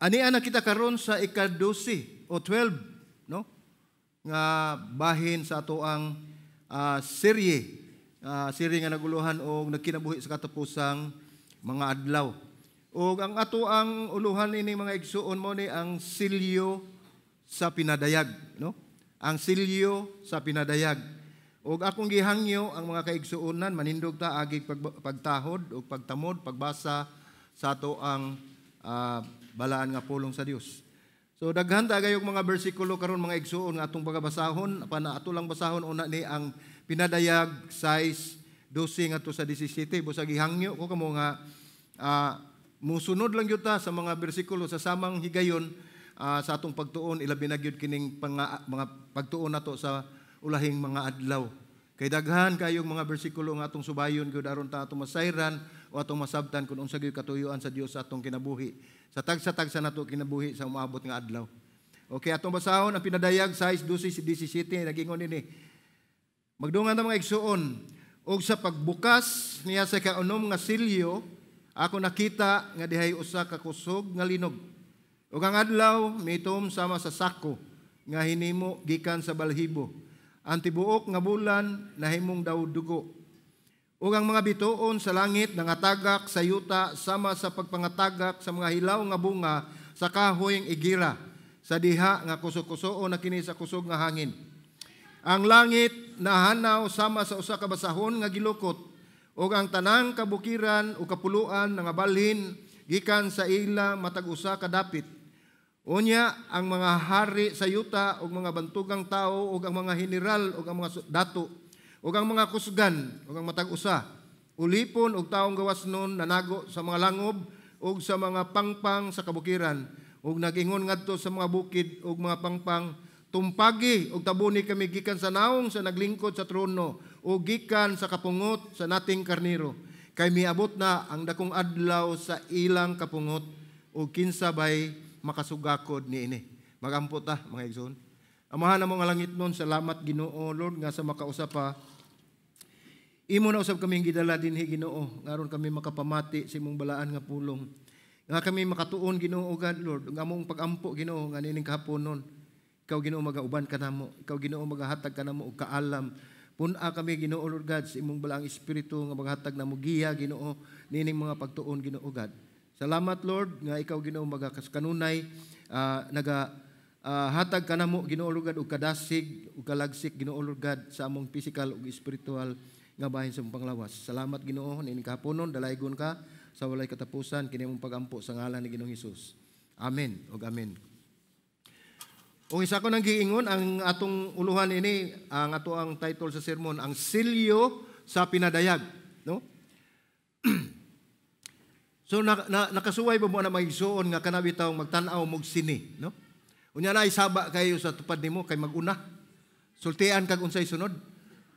Ani ana kita karon sa ika-12 o 12, no? Nga bahin sa ato ang serye nga naguluhan o nagkinabuhi sa katapusang mga adlaw. O ang ato ang uluhan ini mga igsuon mo ni ang silyo sa pinadayag, no? Ang silyo sa pinadayag. O akong gihangyo ang mga kaigsuonan manindog ta agig pagtahod o pagtamod, pagbasa sa ato ang balaan nga pulong sa Dios. So daghan ta gayong mga bersikulo karon mga igsuon nga atong pagabasahon, pana ato lang basahon una ni ang pinadayag size 12 ngadto sa 17. Busag gihangyo ko kamo nga musunod lang gyud ta sa mga bersikulo sa samang higayon sa atong pagtuon, ilabi na gyud kining mga pagtuon nato sa ulahing mga adlaw. Kay daghan kayong mga bersikulo nga atong subayon gyud aron ta atong masayran o atong masabtan kung unsa gyud katuyuan sa Dios sa atong kinabuhi. Sa tagsa-tagsa nato kinabuhi sa umaabot nga adlaw. Okay, atong basahon ang pinadayag size 12:17 nagingon ini. Magdungan ta mga igsuon, og sa pagbukas niya sa kaunom nga silyo, ako nakita nga dihay usa ka kusog nga linog. Ug ang adlaw mitom sama sa sako nga hinimo gikan sa balhibo. Ang tibuok nga bulan nahimong daw dugo. Ug ang mga bituon sa langit nangatagak sa yuta sama sa pagpangatagak sa mga hilaw nga bunga sa kahoy igira sa diha nga kusog-kusoon na kini sa kusog nga hangin. Ang langit nahanaw sama sa usa ka basahon nga gilukot ug ang tanang kabukiran o kapuluan nga balhin gikan sa ila matag usa ka dapit. Unya ang mga hari sa yuta ug mga bantugang tao ug ang mga general ug ang mga dato ug ang mga kusgan ug ang matag usa ulipon ug taong gawas nun nanago sa mga langob ug sa mga pangpang sa kabukiran ug nagingon ngadto sa mga bukid ug mga pangpang, tumpagi ug tabuni kami gikan sa naong sa naglingkod sa trono ug gikan sa kapungot sa nating karniro. Kay miabot na ang dakong adlaw sa ilang kapungot ug kinsabay makasugakod niini. Magampo ta mga igsoon. Amahan na mo nga langit nun, salamat Ginoo Lord nga sa makausap pa. Imo na usab kaming gidala dinhi Ginoo, ngaron kami makapamati sa imong balaan nga pulong. Nga kami makatuon Ginoo God Lord, nga among pagampo Ginoo nga nining kahaponon. Ikaw Ginoo magauban ka namo, ikaw Ginoo magahatag ka namo og kaalam. Pun-a kami Ginoo Lord God sa imong balaang espiritu nga maghatag namo giya Ginoo nining mga pagtuon Ginoo God. Salamat Lord nga ikaw Ginoo magakaskanunay hatag ka namo Ginoo Lord God og kadasig ug kalagsik Ginoo Lord God sa among physical ug spiritual nga bahin sa imong panglawas. Salamat Ginoo nining kahaponon, dalaygon ka sa walay katapusan kini imong pagampo sa ngalan ni Ginoong Hesus. Amen ug amen. O isa ko nang giingon ang atong uluhan ini, ang ato ang title sa sermon, ang silyo sa pinadayag, no? So nakasuway ba mo na magigsuon nga kanabi taong magtanaw mog sini, no? Unya na isaba kayo sa tupad nimo kay maguna. Sultian kag unsay sunod.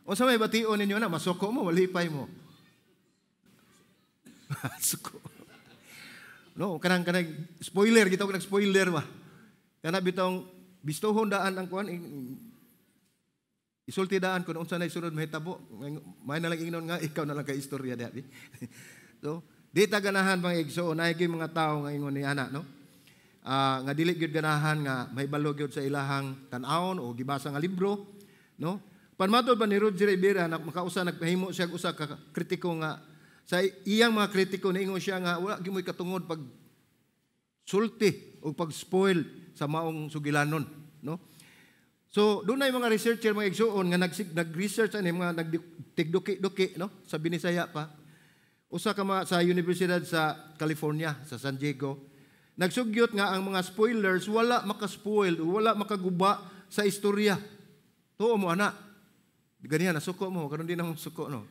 Unsa may bation ninyo na masuko mo, walipay mo. Suko. No, kanang spoiler gitaw nag spoiler ba. Kana bitong bistohon daan ang kuan isulti daan kun unsa nay sunod mahitabo. May na lang ingnon nga ikaw na lang kay istorya diha. So di ta ganahan pang igsuon ay mga tao nga ingon ni ana, no? Nga dili gyud ganahan nga mahibalo gyud sa ilahang tan-awon o gibasa nga libro, no? Panmatod ba ni Roger Rivera makausa nagpahimo siya usa ka kritiko nga sa iyang mga kritiko niingon siya nga wala gyud moy katungod pag sulti o pag spoil sa maong sugilanon, no? So doon ay mga researcher mga igsuon nga nag-research ani mga nagtigduki-duki, no? Sa Binisaya pa. Usa ka sa Universidad sa California, sa San Diego, nagsugyot nga ang mga spoilers wala makaspoil, wala makaguba sa istorya. Tuo mo ana. Ganiya na suko mo, karon din ang suko, no.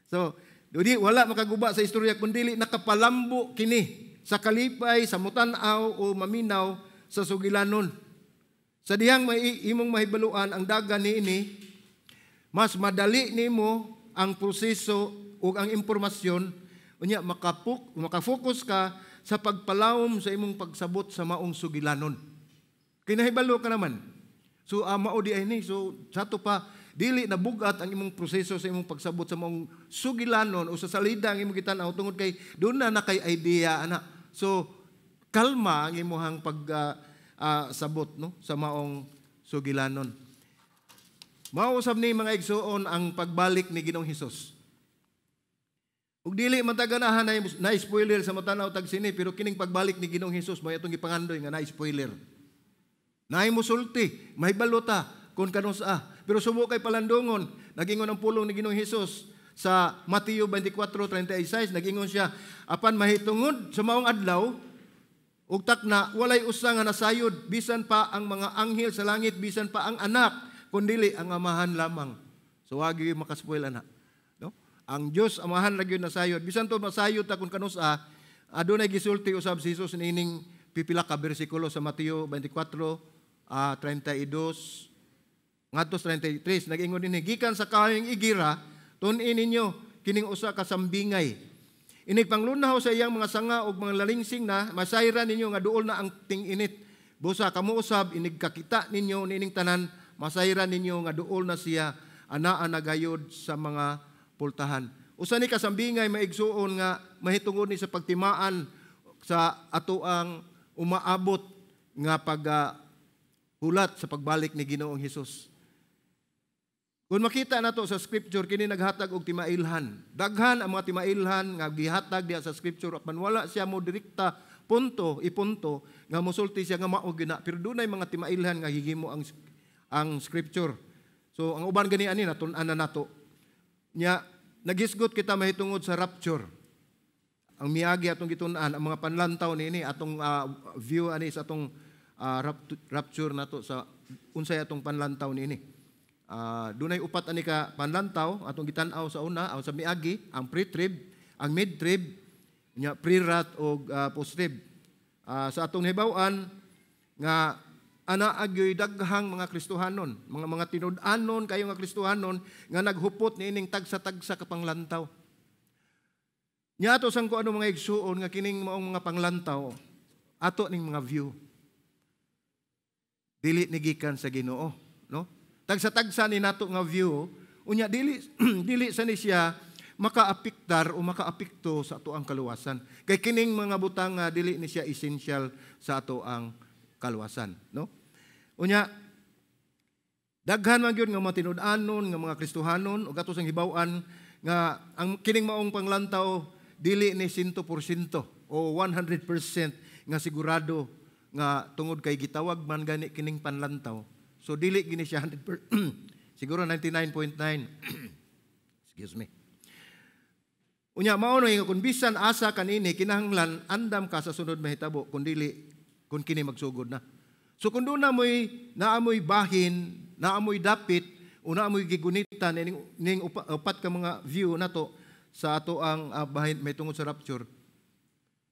So, di wala makaguba sa istorya kundi nakapalambo kini sa kalipay, sa mutanaw o maminaw sa sugilanon. Sa dihang imong mahibaluan ang dagan niini, mas madali nimo ang proseso ug ang impormasyon unya makafocus ka sa pagpalawom sa imong pagsabot sa maong sugilanon. Kinahibalo ka naman. So mao di ay ni so sato pa dili na bugat ang imong proseso sa imong pagsabot sa maong sugilanon o sa salida ang imong gitan-aw tungod kay doon na kay idea ana. So kalma ang imuhang sabot no sa maong sugilanon. Mausab ni mga igsuon ang pagbalik ni Ginoong Hesus. Ug dili man ta ganahan na spoiler sa matanaw tag sini, pero kining pagbalik ni Ginoong Hesus mo atong gipangandoy nga na spoiler. Naay musulti, mahibalo ta kun kanusa. Pero subo kay palandongon, nagingon ang pulong ni Ginoong Hesus sa Mateo 24:36, nagingon siya, apan mahitungod sa maong adlaw ug takna walay usa nga nasayod, bisan pa ang mga anghel sa langit, bisan pa ang anak, kundili ang amahan lamang. So wag gyud makaspoil ana. No? Ang Dios amahan ra gyud nasayod. Bisan to masayod ta kun kanusa, adunay gisulti usab si Jesus nining pipila ka bersikulo sa Mateo 24:32 ngadto 33. Nag-ingon dinhi, gikan sa kahing igira tun-in ninyo kining usa ka sambingay. Inig panglunaw sa iyang mga sanga ug mga lalingsing na, masayran ninyo nga duol na ang ting-init. Busa kamo usab inig kakita ninyo nining tanan, masayran ninyo nga duol na siya anaa nagayod sa mga pultahan. Usa ni kasambingay maigsuon nga mahitungod ni sa pagtimaan sa atoang umaabot nga hulat sa pagbalik ni Ginoong Hesus. Kung makita nato sa scripture, kini naghatag og timailhan. Daghan ang mga timailhan nga gihatag diha sa scripture, apan wala siya mo direkta ipunto nga mosulti siya nga mao gina, pero dunay mga timailhan nga higimo ang scripture. So ang uban gani ani natun-an na nato. Nya nagisgot kita mahitungod sa rapture. Ang miagi atong gitun-an ang mga panlantaw niini atong view ani sa atong rapture nato sa unsay atong panlantaw niini. Dunay upat ani ka panlantaw atong gitan-aw sa una, sa miagi, ang pre-trib, ang mid-trib, nya pre-rat o post-trib. Sa atong hibaw-an nga ana agyoy daghang mga Kristohanon, mga tinud-anon kayo nga Kristohanon nga naghupot niining tagsa-tagsa ka panglantaw. Nya ato sang kuano mga igsuon nga kining maong mga panglantaw ato ning mga view. Dili ni gikan sa Ginoo, no? Tagsa-tagsa ni nato nga view, unya dili sa ni siya makaapiktar o makaapekto sa ato ang kaluwasan. Kay kining mga butang nga dili ni siya essential sa ato ang kaluwasan, no? Unya daghan man gyud nga mga tinud-anon nga mga Kristohanon ug ato sang hibaw-an nga ang kining maong panglantaw dili ni 100% o 100% nga sigurado nga tungod kay gitawag man gani kining panlantaw. So dili gini siya 100%, siguro 99.9. Excuse me. Unya mao no nga kun bisan asa kanini kinahanglan andam ka sa sunod mahitabo kun kini magsugod na. So kun doon naamoy bahin, naamoy dapit, o naamoy gigunitan ning upat ka mga view nato sa ato ang bahin may tungod sa rapture.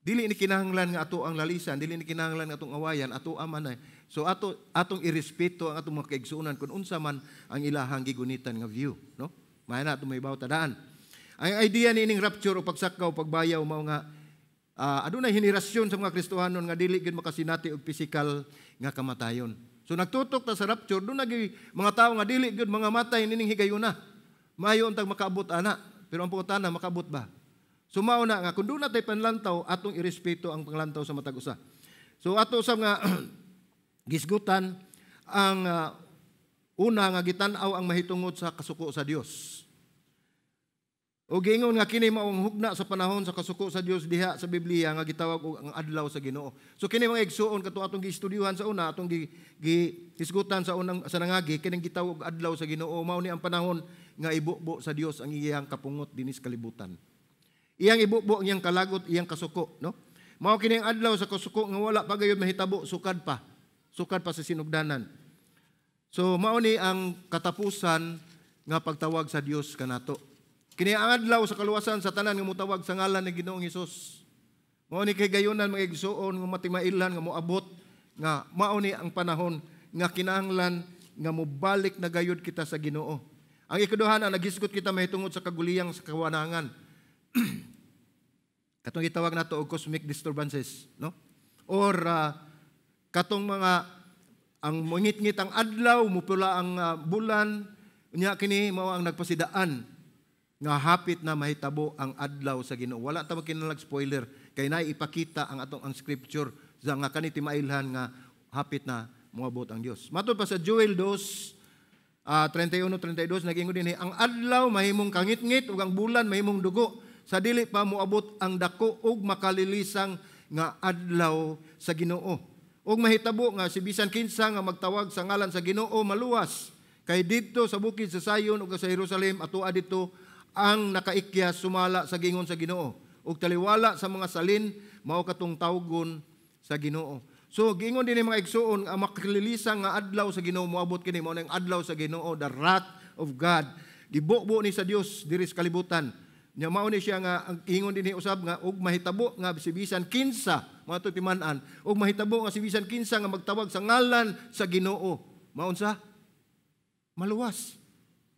Dili ni kinahanglan nga ato ang lalisan, dili ni kinahanglan nga atong awayan, ato aman ay. So atong irespeto ang atong mga kaigsuonan kung unsa man ang ilahang gigunitan nga view, no? Mahay na atong mahibaw tadaan. Ang idea nining rapture o pagsakaw, pagbayaw mao nga adunay henerasyon sa mga Kristohanon nga dili gid makasinati og physical nga kamatayon. So nagtutok ta sa rapture, doon mga tao nga dili gid mga matay nining higayuna. Maayo untag makaabot ana, pero ang pangutana makaabot ba? Sumao na nga kun doon natay panlantaw atong irespeto ang panglantaw sa matag usa. So ato sa nga gisgutan ang una nga gitan-aw ang mahitungod sa kasuko sa Dios. O giingon nga kini maong hugna sa panahon sa kasuko sa Dios diha sa Biblia nga gitawag og ang adlaw sa Ginoo. So kini mga igsuon kato atong gistudyuhan sa una, atong gisgutan sa unang sa nangagi kining gitawag og adlaw sa Ginoo, mao ni ang panahon nga ibubo sa Dios ang iyang kapungot dinis kalibutan. Iyang ibubo ang iyang kalagot, iyang kasuko, no? Mao kini ang adlaw sa kasuko nga wala pa gayud mahitabo, sukad pa sa sinugdanan. So mao ni ang katapusan nga pagtawag sa Dios kanato. Kini ang adlaw sa kaluwasan sa tanan nga motawag sa ngalan ni Ginoong Hesus. Mao ni kay gayunan mga igsuon nga matimailan nga moabot nga mao ni ang panahon nga kinahanglan nga mobalik na gayud kita sa Ginoo. Ang ikaduha na nagisgot kita mahitungod sa kaguliyang sa kawanangan. Katong gitawag nato og cosmic disturbances, no? Or katong mga ang mungit-ngit ang adlaw, mupula ang bulan, unya kini mao ang nagpasidaan nga hapit na mahitabo ang adlaw sa Ginoo. Wala ta magkinalag spoiler kay naay ipakita ang atong ang scripture nga kani timailhan nga hapit na moabot ang Dios. Matod pa sa Joel 2:31-32 nag-ingon dinhi, ang adlaw mahimong kangit-ngit ug ang bulan mahimong dugo sa dili pa moabot ang dako ug makalilisang nga adlaw sa Ginoo. Ug mahitabo nga si bisan kinsa nga magtawag sa ngalan sa Ginoo maluwas. Kay didto sa bukid sa Sayon ug sa Jerusalem atoa dito ang nakaikyas sumala sa gingon sa Ginoo ug taliwala sa mga salin mao katong tawgon sa Ginoo. So giingon din mga igsuon ang makalilisang nga adlaw sa Ginoo moabot kini mao nang adlaw sa Ginoo, the wrath of God. Gibuo ni sa Dios diri sa kalibutan. Nya mao ni siya nga ang ingon dinhi usab nga ug mahitabo nga si bisan kinsa mao to timan-an ug mahitabo nga si bisan kinsa nga magtawag sa ngalan sa Ginoo mao unsa maluwas.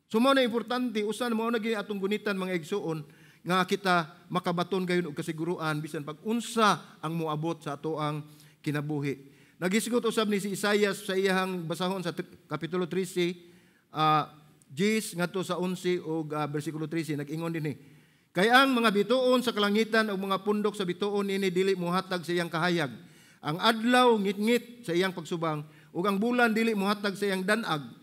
So mao na importante usan mao na gini atong gunitan mga igsuon nga kita makabaton gayon og kasiguruan bisan pag unsa ang moabot sa atoang kinabuhi. Nagisigot usab ni si Isaias sa iyang basahon sa kapitulo 13 10 ngadto sa 11 ug bersikulo 13 nag-ingon dinhi, kay ang mga bituon sa kalangitan ug mga pundok sa bituon ini dili mohatag sa iyang kahayag. Ang adlaw ngit-ngit sa iyang pagsubang ug ang bulan dili mohatag sa iyang danag.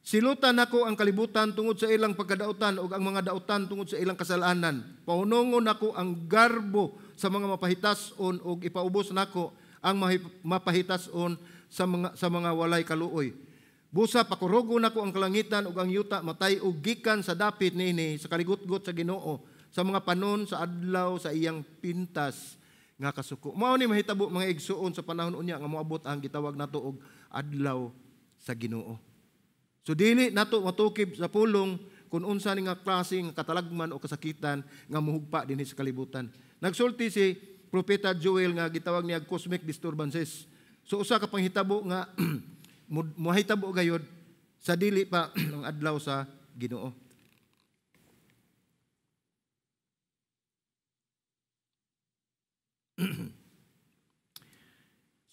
Silutan nako ang kalibutan tungod sa ilang pagkadautan ug ang mga dautan tungod sa ilang kasalanan. Paunongon nako ang garbo sa mga mapahitason ug ipaubos nako ang mapahitason sa mga walay kaluoy. Busa pakurugo nako ang kalangitan ug ang yuta matay ug gikan sa dapit niini sa kaligutgot sa Ginoo sa mga panon sa adlaw sa iyang pintas nga kasuko. Mao ni mahitabo mga igsuon sa panahon unya nga moabot ang gitawag nato og adlaw sa Ginoo. So dili nato matukib sa pulong kung unsa ni nga klase nga katalagman o kasakitan nga muhugpa dinhi sa kalibutan. Nagsulti si Propeta Joel nga gitawag niya cosmic disturbances. So usa ka panghitabo nga mahitabo gayud sa dili pa ang adlaw sa Ginoo.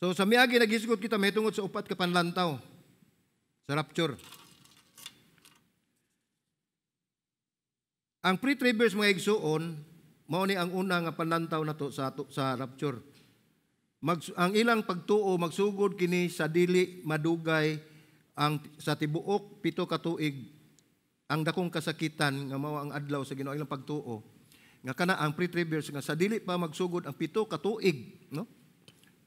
So sa miagi nagisgot kita mahitungod sa upat ka panlantaw sa rapture. Ang pre-tribers mga igsuon mao ni ang una nga panlantaw nato sa rapture. Ang ilang pagtuo magsugod kini sa dili madugay ang sa tibuok 7 ka tuig ang dakong kasakitan nga mao ang adlaw sa Ginoo. Ilang pagtuo nga kana ang pre-tribers nga sa dili pa magsugod ang 7 ka tuig, no?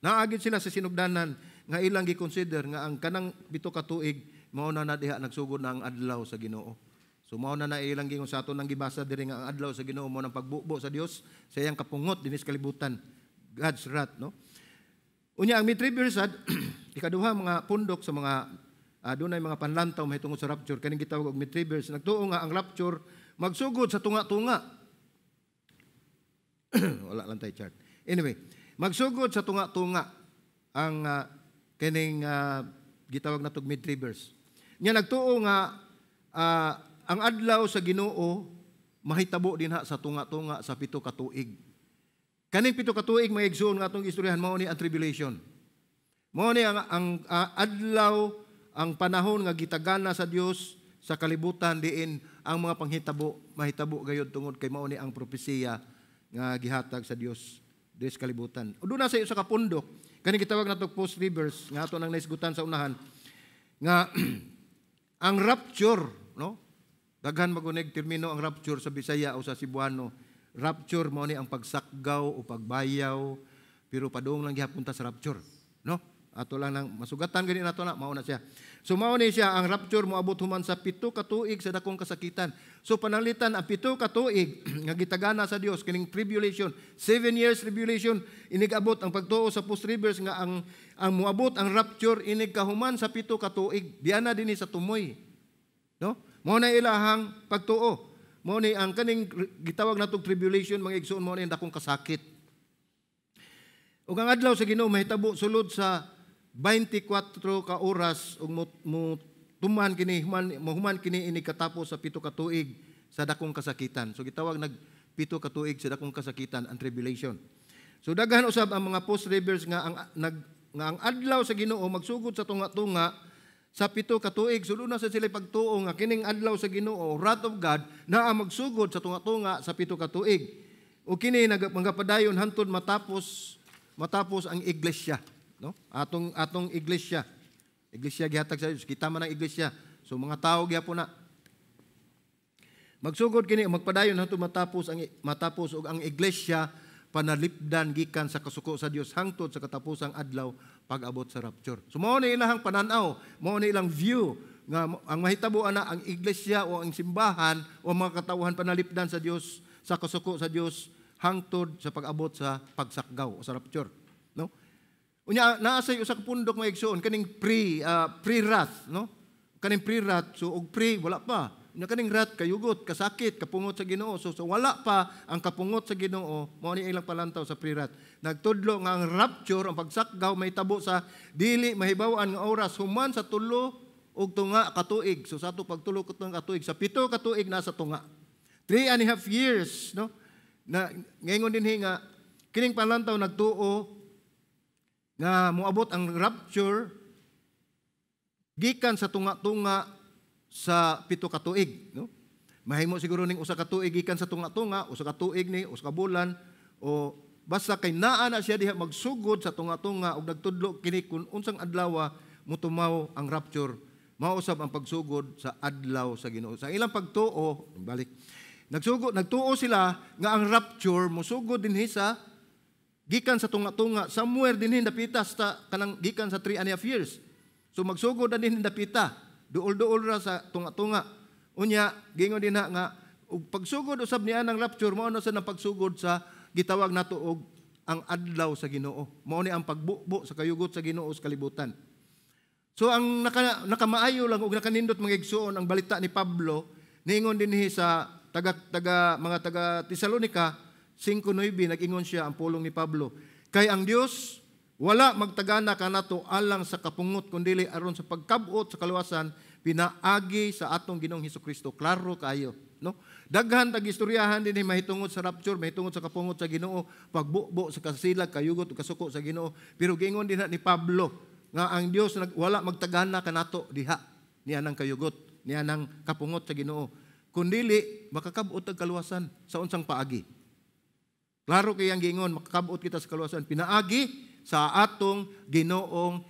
Naagid sila sa sinugdanan nga ilang gi-consider nga ang kanang 7 ka tuig mao na diha nagsugod na ang adlaw sa Ginoo. So mao na ilang gingon sa aton nang gibasa diri nga ang adlaw sa Ginoo mao nang pagbubo sa Dios sa iyang kapungot dinhi sa kalibutan, God's wrath, no? Unya ang mid-tribers ikaduha mga pundok sa mga dunay mga panlantaw mahitungod sa rapture kaning gitawag og mid-tribers nagtuo nga ang rapture magsugod sa tunga-tunga. Wala lang tay chart. Anyway, magsugod sa tunga-tunga ang kining gitawag natog mid-tribers. Nya nagtuo nga ang adlaw sa Ginoo mahitabo dinha sa tunga-tunga sa 7 ka tuig. Kaning 7 ka tuig may igsoon nga atong istoryahan mao ni ang tribulation. Mao ni ang adlaw, ang panahon nga gitagana sa Dios sa kalibutan diin ang mga panghitabo mahitabo gayud tungod kay mao ni ang propesiya nga gihatag sa Dios sa kalibutan. O doon na sa iyo sa kapundok, kaning gitawag nato post rivers nga ato nang naisgutan sa unahan nga ang rapture, no? Daghan maguneg termino ang rapture sa Bisaya o sa Cebuano. Rapture mao ni ang pagsakgaw o pagbayaw, pero padung lang gihapon ta sa rapture, no? Ato lang nang masugatan gani nato na mao na siya. So mao ni siya ang rapture moabot human sa 7 ka tuig sa dakong kasakitan. So pananglitan ang 7 ka tuig nga gitagana sa Dios kining tribulation, 7 years tribulation inig abot ang pagtuo sa post rivers nga ang moabot ang rapture inig kahuman sa 7 ka tuig. Diana dinhi sa tumoy. No? Mao na ilahang pagtuo. Mao ni ang kaning gitawag natong tribulation mga igsoon mao ni dakong kasakit. Ug ang adlaw sa Ginoo mahitabo sulod sa 24 ka oras ug tuman kini human kini ini katapos sa 7 ka tuig sa dakong kasakitan. So gitawag nag 7 ka tuig sa dakong kasakitan ang tribulation. So daghan usab ang mga post rivers nga ang adlaw sa Ginoo magsugod sa tunga-tunga sa 7 ka tuig. Sulod na sa sila pagtuo nga kining adlaw sa Ginoo, wrath of God, naa magsugod sa tunga-tunga sa 7 ka tuig. O kini magapadayon hantod matapos matapos ang iglesia, no? Atong iglesia gihatag sa Dios, kita man ang iglesia. So mga tao gyapon na magsugod kini magpadayon hangtod matapos og ang iglesia panalipdan gikan sa kasuko sa Dios hangtod sa katapusang adlaw pag-abot sa rapture. So mao ni ilang pananaw, mao ni ilang view nga ang mahitabo ana ang iglesia o ang simbahan o mga katawhan panalipdan sa Dios sa kasuko sa Dios hangtod sa pag-abot sa pagsakgaw o sa rapture, no? Unya naa say usa ka pundok mga igsoon kaning pre-wrath, no? Kaning pre-wrath, so og pre wala pa. Unya kaning wrath kayugot, kasakit, kapungot sa Ginoo. So wala pa ang kapungot sa Ginoo, mao ni ilang palantaw sa pre-wrath. Nagtudlo nga ang rapture, ang pagsakgaw may tabo sa dili mahibaw-an nga oras human sa 3 og tunga katuig. So sa ato pagtulo katuig, sa 7 katuig nasa tunga. 3.5 years, no? Na ngayon din nga kining palantaw nagtuo nga moabot ang rapture gikan sa tunga-tunga sa 7 katuig, no? Mahimo siguro ning usa ka tuig gikan sa tunga-tunga, usa ka tuig ni, usa ka bulan o basta kay naa na siya diha magsugod sa tunga-tunga ug nagtudlo kini kun unsang adlaw mutumaw ang rapture. Mausab ang pagsugod sa adlaw sa Ginoo. Sa ilang pagtuo, balik. Nagtuo sila nga ang rapture mosugod dinhi sa gikan sa tunga-tunga, somewhere dinhi dapita sa kanang gikan sa 3.5 years. So magsugod na dinhi dapita, duol-duol ra sa tunga-tunga. Unya gingon din nga ug pagsugod usab niya ng rapture mao na sa pagsugod sa gitawag nato og ang adlaw sa Ginoo. Mao ni ang pagbubo sa kayugot sa Ginoo sa kalibutan. So ang nakamaayo lang ug nakanindot mga igsoon ang balita ni Pablo niingon dinhi sa mga taga Tesalonica 5:9 nag-ingon siya ang pulong ni Pablo. Kay ang Dios wala magtagana kanato alang sa kapungot kundili aron sa pagkabot sa kaluwasan pinaagi sa atong Ginoong Hesukristo. Klaro kayo, no? Daghan tag istoryahan dinhi mahitungod sa rapture, mahitungod sa kapungot sa Ginoo, pagbubo sa kasilag, kayugot ug kasuko sa Ginoo. Pero giingon din ni Pablo nga ang Dios wala magtagana kanato diha niya nang kayugot, niya nang kapungot sa Ginoo. Kundili makakabot ang kaluwasan sa unsang paagi. Klaro kay ang giingon makakabot kita sa kaluwasan pinaagi sa atong Ginoong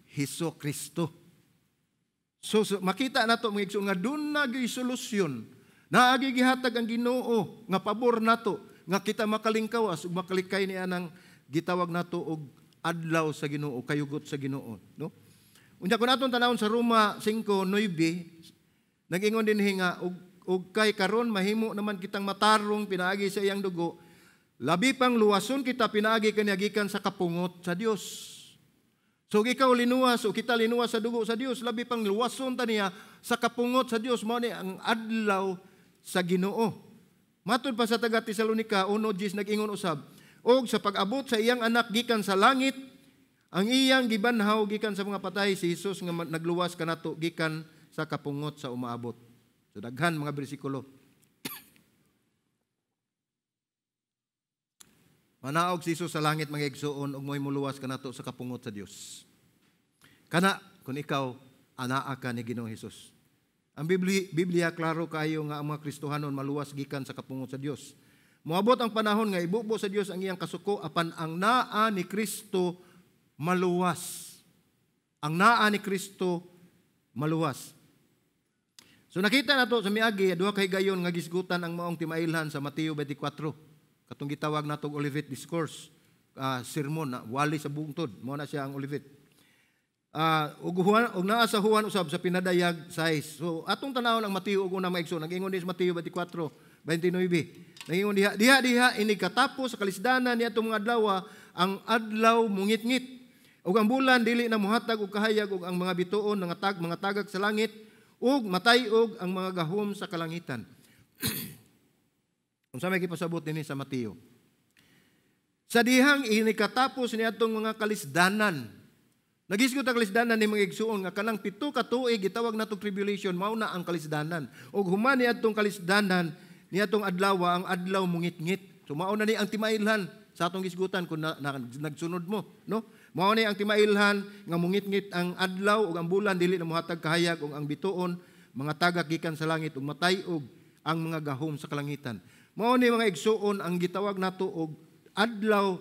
Hesukristo. So makita nato mga igsoon nga dun na gyud solusyon. Naagi gihatag ang Ginoo nga pabor nato nga kita makalingkawas ug makalikay niya nang gitawag nato og adlaw sa Ginoo, kayugot sa Ginoo, no? Unya kun aton tanawon sa Roma 5:9 nag-ingon dinhi nga ug kay karon mahimo naman kitang matarong pinaagi sa iyang dugo, labi pang luwason kita pinaagi kaniya gikan sa kapungot sa Dios. So ikaw linuwas o kita linuwas sa dugo sa Dios, labi pang luwason ta niya sa kapungot sa Dios, mao ni ang adlaw sa Ginoo. Matud pa sa taga Tesalonica 1:10 nag-ingon usab, og sa pag-abot sa iyang anak gikan sa langit, ang iyang gibanhaw gikan sa mga patay si Hesus nga nagluwas kanato gikan sa kapungot sa umaabot. So daghan mga bersikulo. Manaog si Hesus sa langit mga igsoon ug mo'y muluwas kanato sa kapungot sa Dios. Kana kun ikaw anaa ka ni Ginoong Hesus. Ang Biblia klaro kayo nga ang mga Kristohanon maluwas gikan sa kapungot sa Dios. Moabot ang panahon nga ibubo sa Dios ang iyang kasuko apan ang naa ni Kristo maluwas. Ang naa ni Kristo maluwas. So nakita nato sa miagi duha kay gayon nga gisgutan ang maong timailhan sa Mateo 24. Katong gitawag natong Olivet Discourse, sermon na wali sa bungtod, mo na siya ang Olivet. Ug naa sa Juan usab sa pinadayag 6. So atong tanawon ang Mateo ug una maigsoon, nag-ingon din sa Mateo 24:29. Nangingon diha ini katapos sa kalisdanan niadtong mga adlaw ang adlaw mungit-ngit ug ang bulan dili na muhatag og kahayag ug ang mga bituon mga tagak sa langit ug matay-og ang mga gahom sa kalangitan. Unsa may gipasabot dinhi sa Mateo? Sa dihang ini katapos niadtong mga kalisdanan. Nagisgot ang kalisdanan ni mga igsuon nga kanang 7 ka tuig gitawag natong tribulation mao na ang kalisdanan. Ug human niadtong kalisdanan niadtong adlaw ang adlaw mungit-ngit. So mao na ni ang timailhan sa atong gisgutan kung nagsunod mo, no? Mao ni ang timailhan nga mungit-ngit ang adlaw ug ang bulan dili na mohatag kahayag ug ang bituon mga tagak gikan sa langit ug matay-og ang mga gahom sa kalangitan. Mao ni mga igsuon ang gitawag nato og adlaw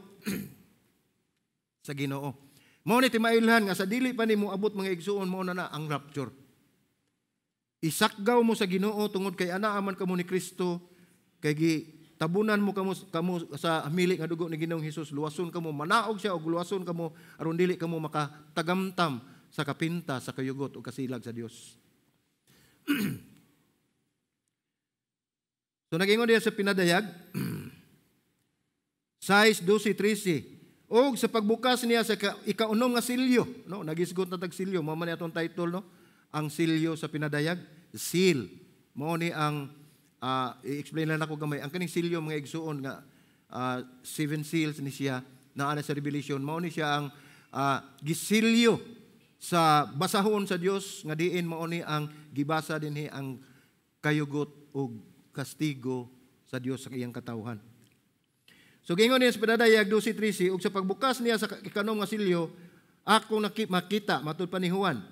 sa Ginoo. Mao ni timailhan nga sa dili pa nimo abot mga igsuon mao na ang rapture. Isakgaw mo sa Ginoo tungod kay anaa man kamo ni Kristo, kay tabunan mo kamo sa hamili nga dugo ni Ginoong Hesus, luwason kamo, manaog siya og luwason kamo aron dili kamo makatagamtam sa kapinta, sa kayugot o kasilag sa Dios. So nag-ingon diya sa pinadayag 6:12-13. Og sa pagbukas niya sa ikaunom nga silyo, no, nagisgot na tag silyo, mao man atong title, no, ang silyo sa pinadayag, seal. Mao ni ang i-explain lang ako gamay. Ang kaning silyo mga igsuon nga 7 seals ni siya naa na sa Revelation, mao ni siya ang gisilyo sa basahon sa Dios nga diin mao ni ang gibasa dinhi ang kayugot ug kastigo sa Dios sa iyang katawhan. So gingon niya sa pinadayag 12:13, ug sa pagbukas niya sa ikanom nga silyo, akong makita matud pa ni Juan.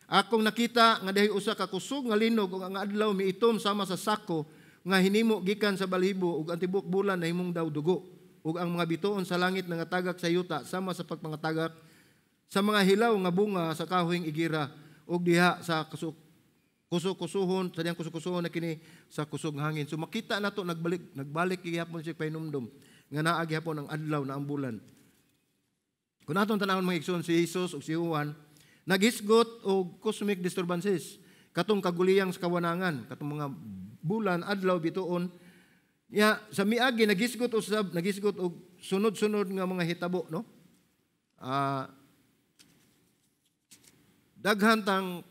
Akong nakita nga dahi usa ka kusog nga linog ug ang adlaw miitom sama sa sako nga hinimo gikan sa balhibo ug ang tibuok bulan nahimong daw dugo. Ug ang mga bituon sa langit nangatagak sa yuta sama sa pagpangatagak sa mga hilaw nga bunga sa kahoyng igira ug diha sa kusog-kusuhon, sa diyang kusog-kusuhon na kini sa kusog hangin. So makita nato nagbalik gihapon siya painumdum nga naa gihapon ang adlaw na ang bulan. Kung atong tanawon mga igsoon si Jesus ug si Juan, naghisgot og cosmic disturbances, katong kaguliyang sa kawanangan, katong mga bulan, adlaw, bituon. Ya, sa miagi naghisgot og sunod-sunod nga mga hitabo, no? Daghan tang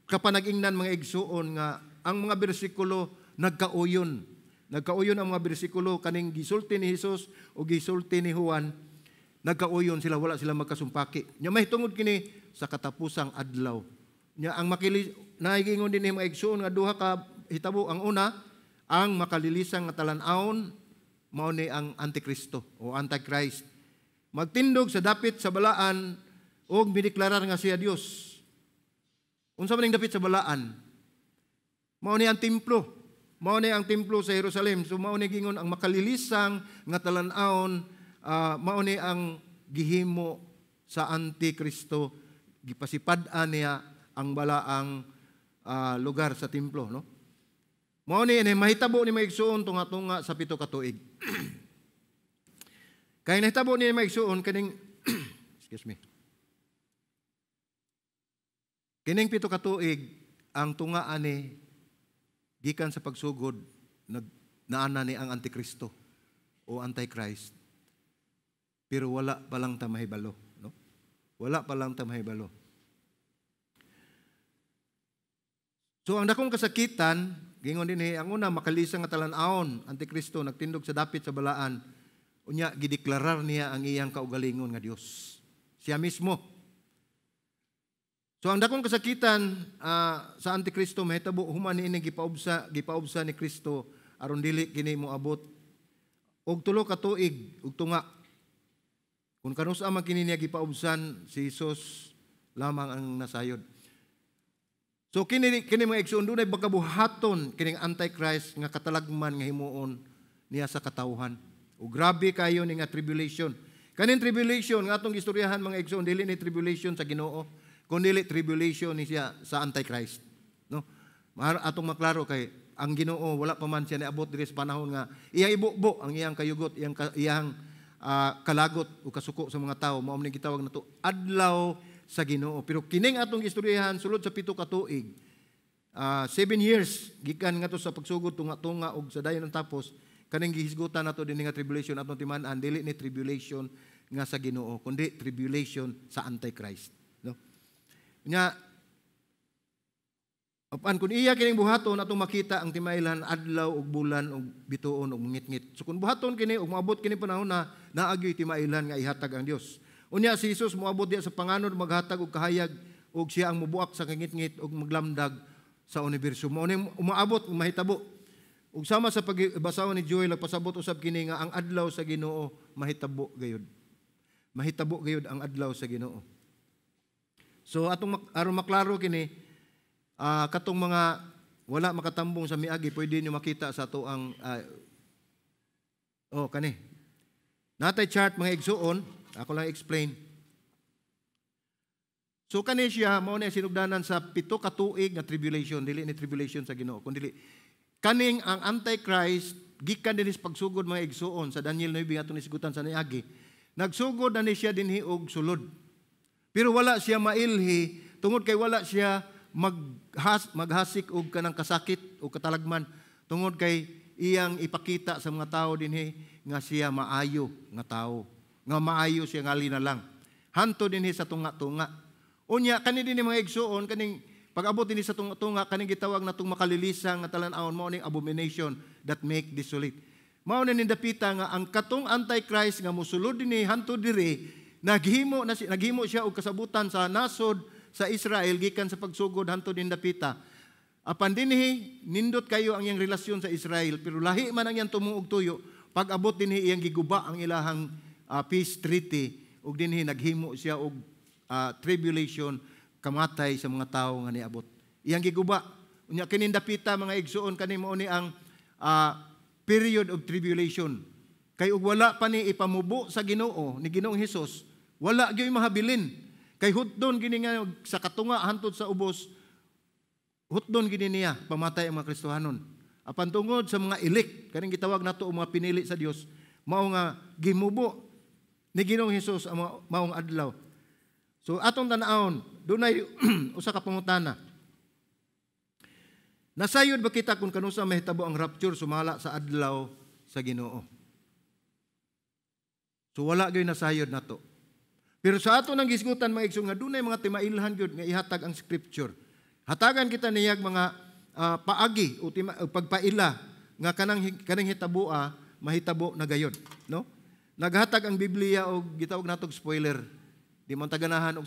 kapanag-ingnan mga igsuon nga ang mga bersikulo nagkauyon ang mga bersikulo kaning gisulti ni Jesus o gisulti ni Juan, nagkauyon sila, wala sila magkasumpaki. Nya mahitungod kini sa katapusang adlaw. Nya ang naigingon din ni mga igsuon nga duha ka hitabo. Ang una, ang makalilisang nga talan-awon, mao ni ang Antikristo o Antichrist. Magtindog sa dapit sa balaan o biniklarar nga siya Dios. Unsa man ning dapit sa balaan? Mao ni ang templo. Mao ni ang templo sa Jerusalem. So mao ni gingon ang makalilisang nga talan-awon, mao ni ang gihimo sa Antikristo. Gipasipad-an niya ang balaang lugar sa templo, no? Mao ni mahitabo ni maigsuon tunga-tunga sa 7 ka tuig. Kay nahitabo ni maigsuon kaning excuse me. Kining 7 ka tuig ang tunga ani gikan sa pagsugod naana ni ang Antikristo o Antichrist. Pero wala pa lang ta mahibalo, no? Wala pa lang ta mahibalo. So ang dakong kasakitan, gingon dinhi ang una makalisang nga talan-awon, Antikristo nagtindog sa dapit sa balaan. Unya gideklarar niya ang iyang kaugalingon nga Dios. Siya mismo. So ang dakong kasakitan sa Antikristo mahitabo human ini gipaubsa ni Kristo aron dili kini moabot og 3 ka tuig ug tunga. Kung kanusa man kini niya gipaubsan, si Jesus lamang ang nasayod. So kini mga igsoon dunay bagabuhaton kining Antichrist nga katalagman nga himuon niya sa katawhan. O grabe kayo ni nga tribulation. Kaning tribulation nga atong istoryahan mga igsoon dili ni tribulation sa Ginoo, kundi tribulation ni siya sa Antichrist, no? Atong maklaro kay ang Ginoo wala pa man siya niabot diri sa panahon nga iya ibubo ang iyang kayugot, iyang kalagot o kasuko sa mga tao. Mao man gitawag nato adlaw sa Ginoo. Pero kining atong istoryahan sulod sa 7 ka tuig, 7 years gikan ngadto sa pagsugod tunga-tunga og sa dayon tapos kaning gihisgutan nato dinhi nga tribulation atong timan-an dili ni tribulation nga sa Ginoo kundi tribulation sa Antichrist, no? Nya apan kun iya kining buhaton atong makita ang timaylan adlaw ug bulan ug bituon ug ngit-ngit. So kun buhaton kini ug moabot kini panahon na naagyoy timaylan nga ihatag ang Dios. Unya si Jesus moabot diya sa panganod maghatag og kahayag ug siya ang mubuak sa kangit-ngit ug maglamdag sa universo. Mao ni umaabot mahitabo. Ug sama sa pagbasa ni Joel nagpasabot usab kini nga ang adlaw sa Ginoo mahitabo gayud. Mahitabo gayud ang adlaw sa Ginoo. So atong aron maklaro kini katong mga wala makatambong sa miagi pwede niyo makita sa ato ang kani. Natay chart mga igsuon Ako lang explain. So kani siya mao ni sinugdanan sa 7 ka tuig nga tribulation, dili ni tribulation sa Ginoo, kundi kaning ang Antichrist gikan dinhi sa pagsugod mga igsuon sa Daniel 9 atong isigutan sa niagi. Nagsugod na ni siya dinhi og sulod. Pero wala siya mailhi tungod kay wala siya maghasik og kanang kasakit o katalagman tungod kay iyang ipakita sa mga tao dinhi nga siya maayo nga tao, nga maayo siya ngali na lang. Hanto dinhi sa tunga-tunga. Unya kani dinhi mga igsuon kaning pag-abot dinhi sa tunga-tunga kaning gitawag natong makalilisang nga talan-awon mao ning abomination that make desolate. Mao na nindapita nga ang katong Antichrist nga mosulod dinhi hanto diri naghimo siya og kasabutan sa nasod sa Israel gikan sa pagsugod hanto nindapita. Apan dinhi nindot kayo ang iyang relasyon sa Israel pero lahi man ang iyang tumuog tuyo pag-abot dinhi iyang giguba ang ilahang peace treaty ug dinhi naghimo siya og tribulation, kamatay sa mga tao nga niabot. Iyang giguba. Unya kinindapita mga igsuon kani mao ni ang period of tribulation. Kay ug wala pa ni ipamubo sa Ginoo ni Ginoong Hesus, wala gyud mahabilin. Kay hutdon gini nga sa katunga hantod sa ubos, hutdon gini niya pamatay ang mga Kristohanon. Apan tungod sa mga elect, kaning gitawag nato og mga pinili sa Dios, mao nga gimubo ni Ginoong Hesus ang maong adlaw. So atong tan-awon, dunay usa ka pangutana. Nasayod ba kita kung kanusa mahitabo ang rapture sumala sa adlaw sa Ginoo? So wala gyud nasayod nato. Pero sa ato nang gisgutan mga igsoon nga dunay mga timailhan gyud nga ihatag ang scripture. Hatagan kita niyag mga paagi o pagpaila nga kanang hitabua mahitabo na gayod, no? Naghatag ang Biblia og gitawag natog spoiler. Di man taganahan og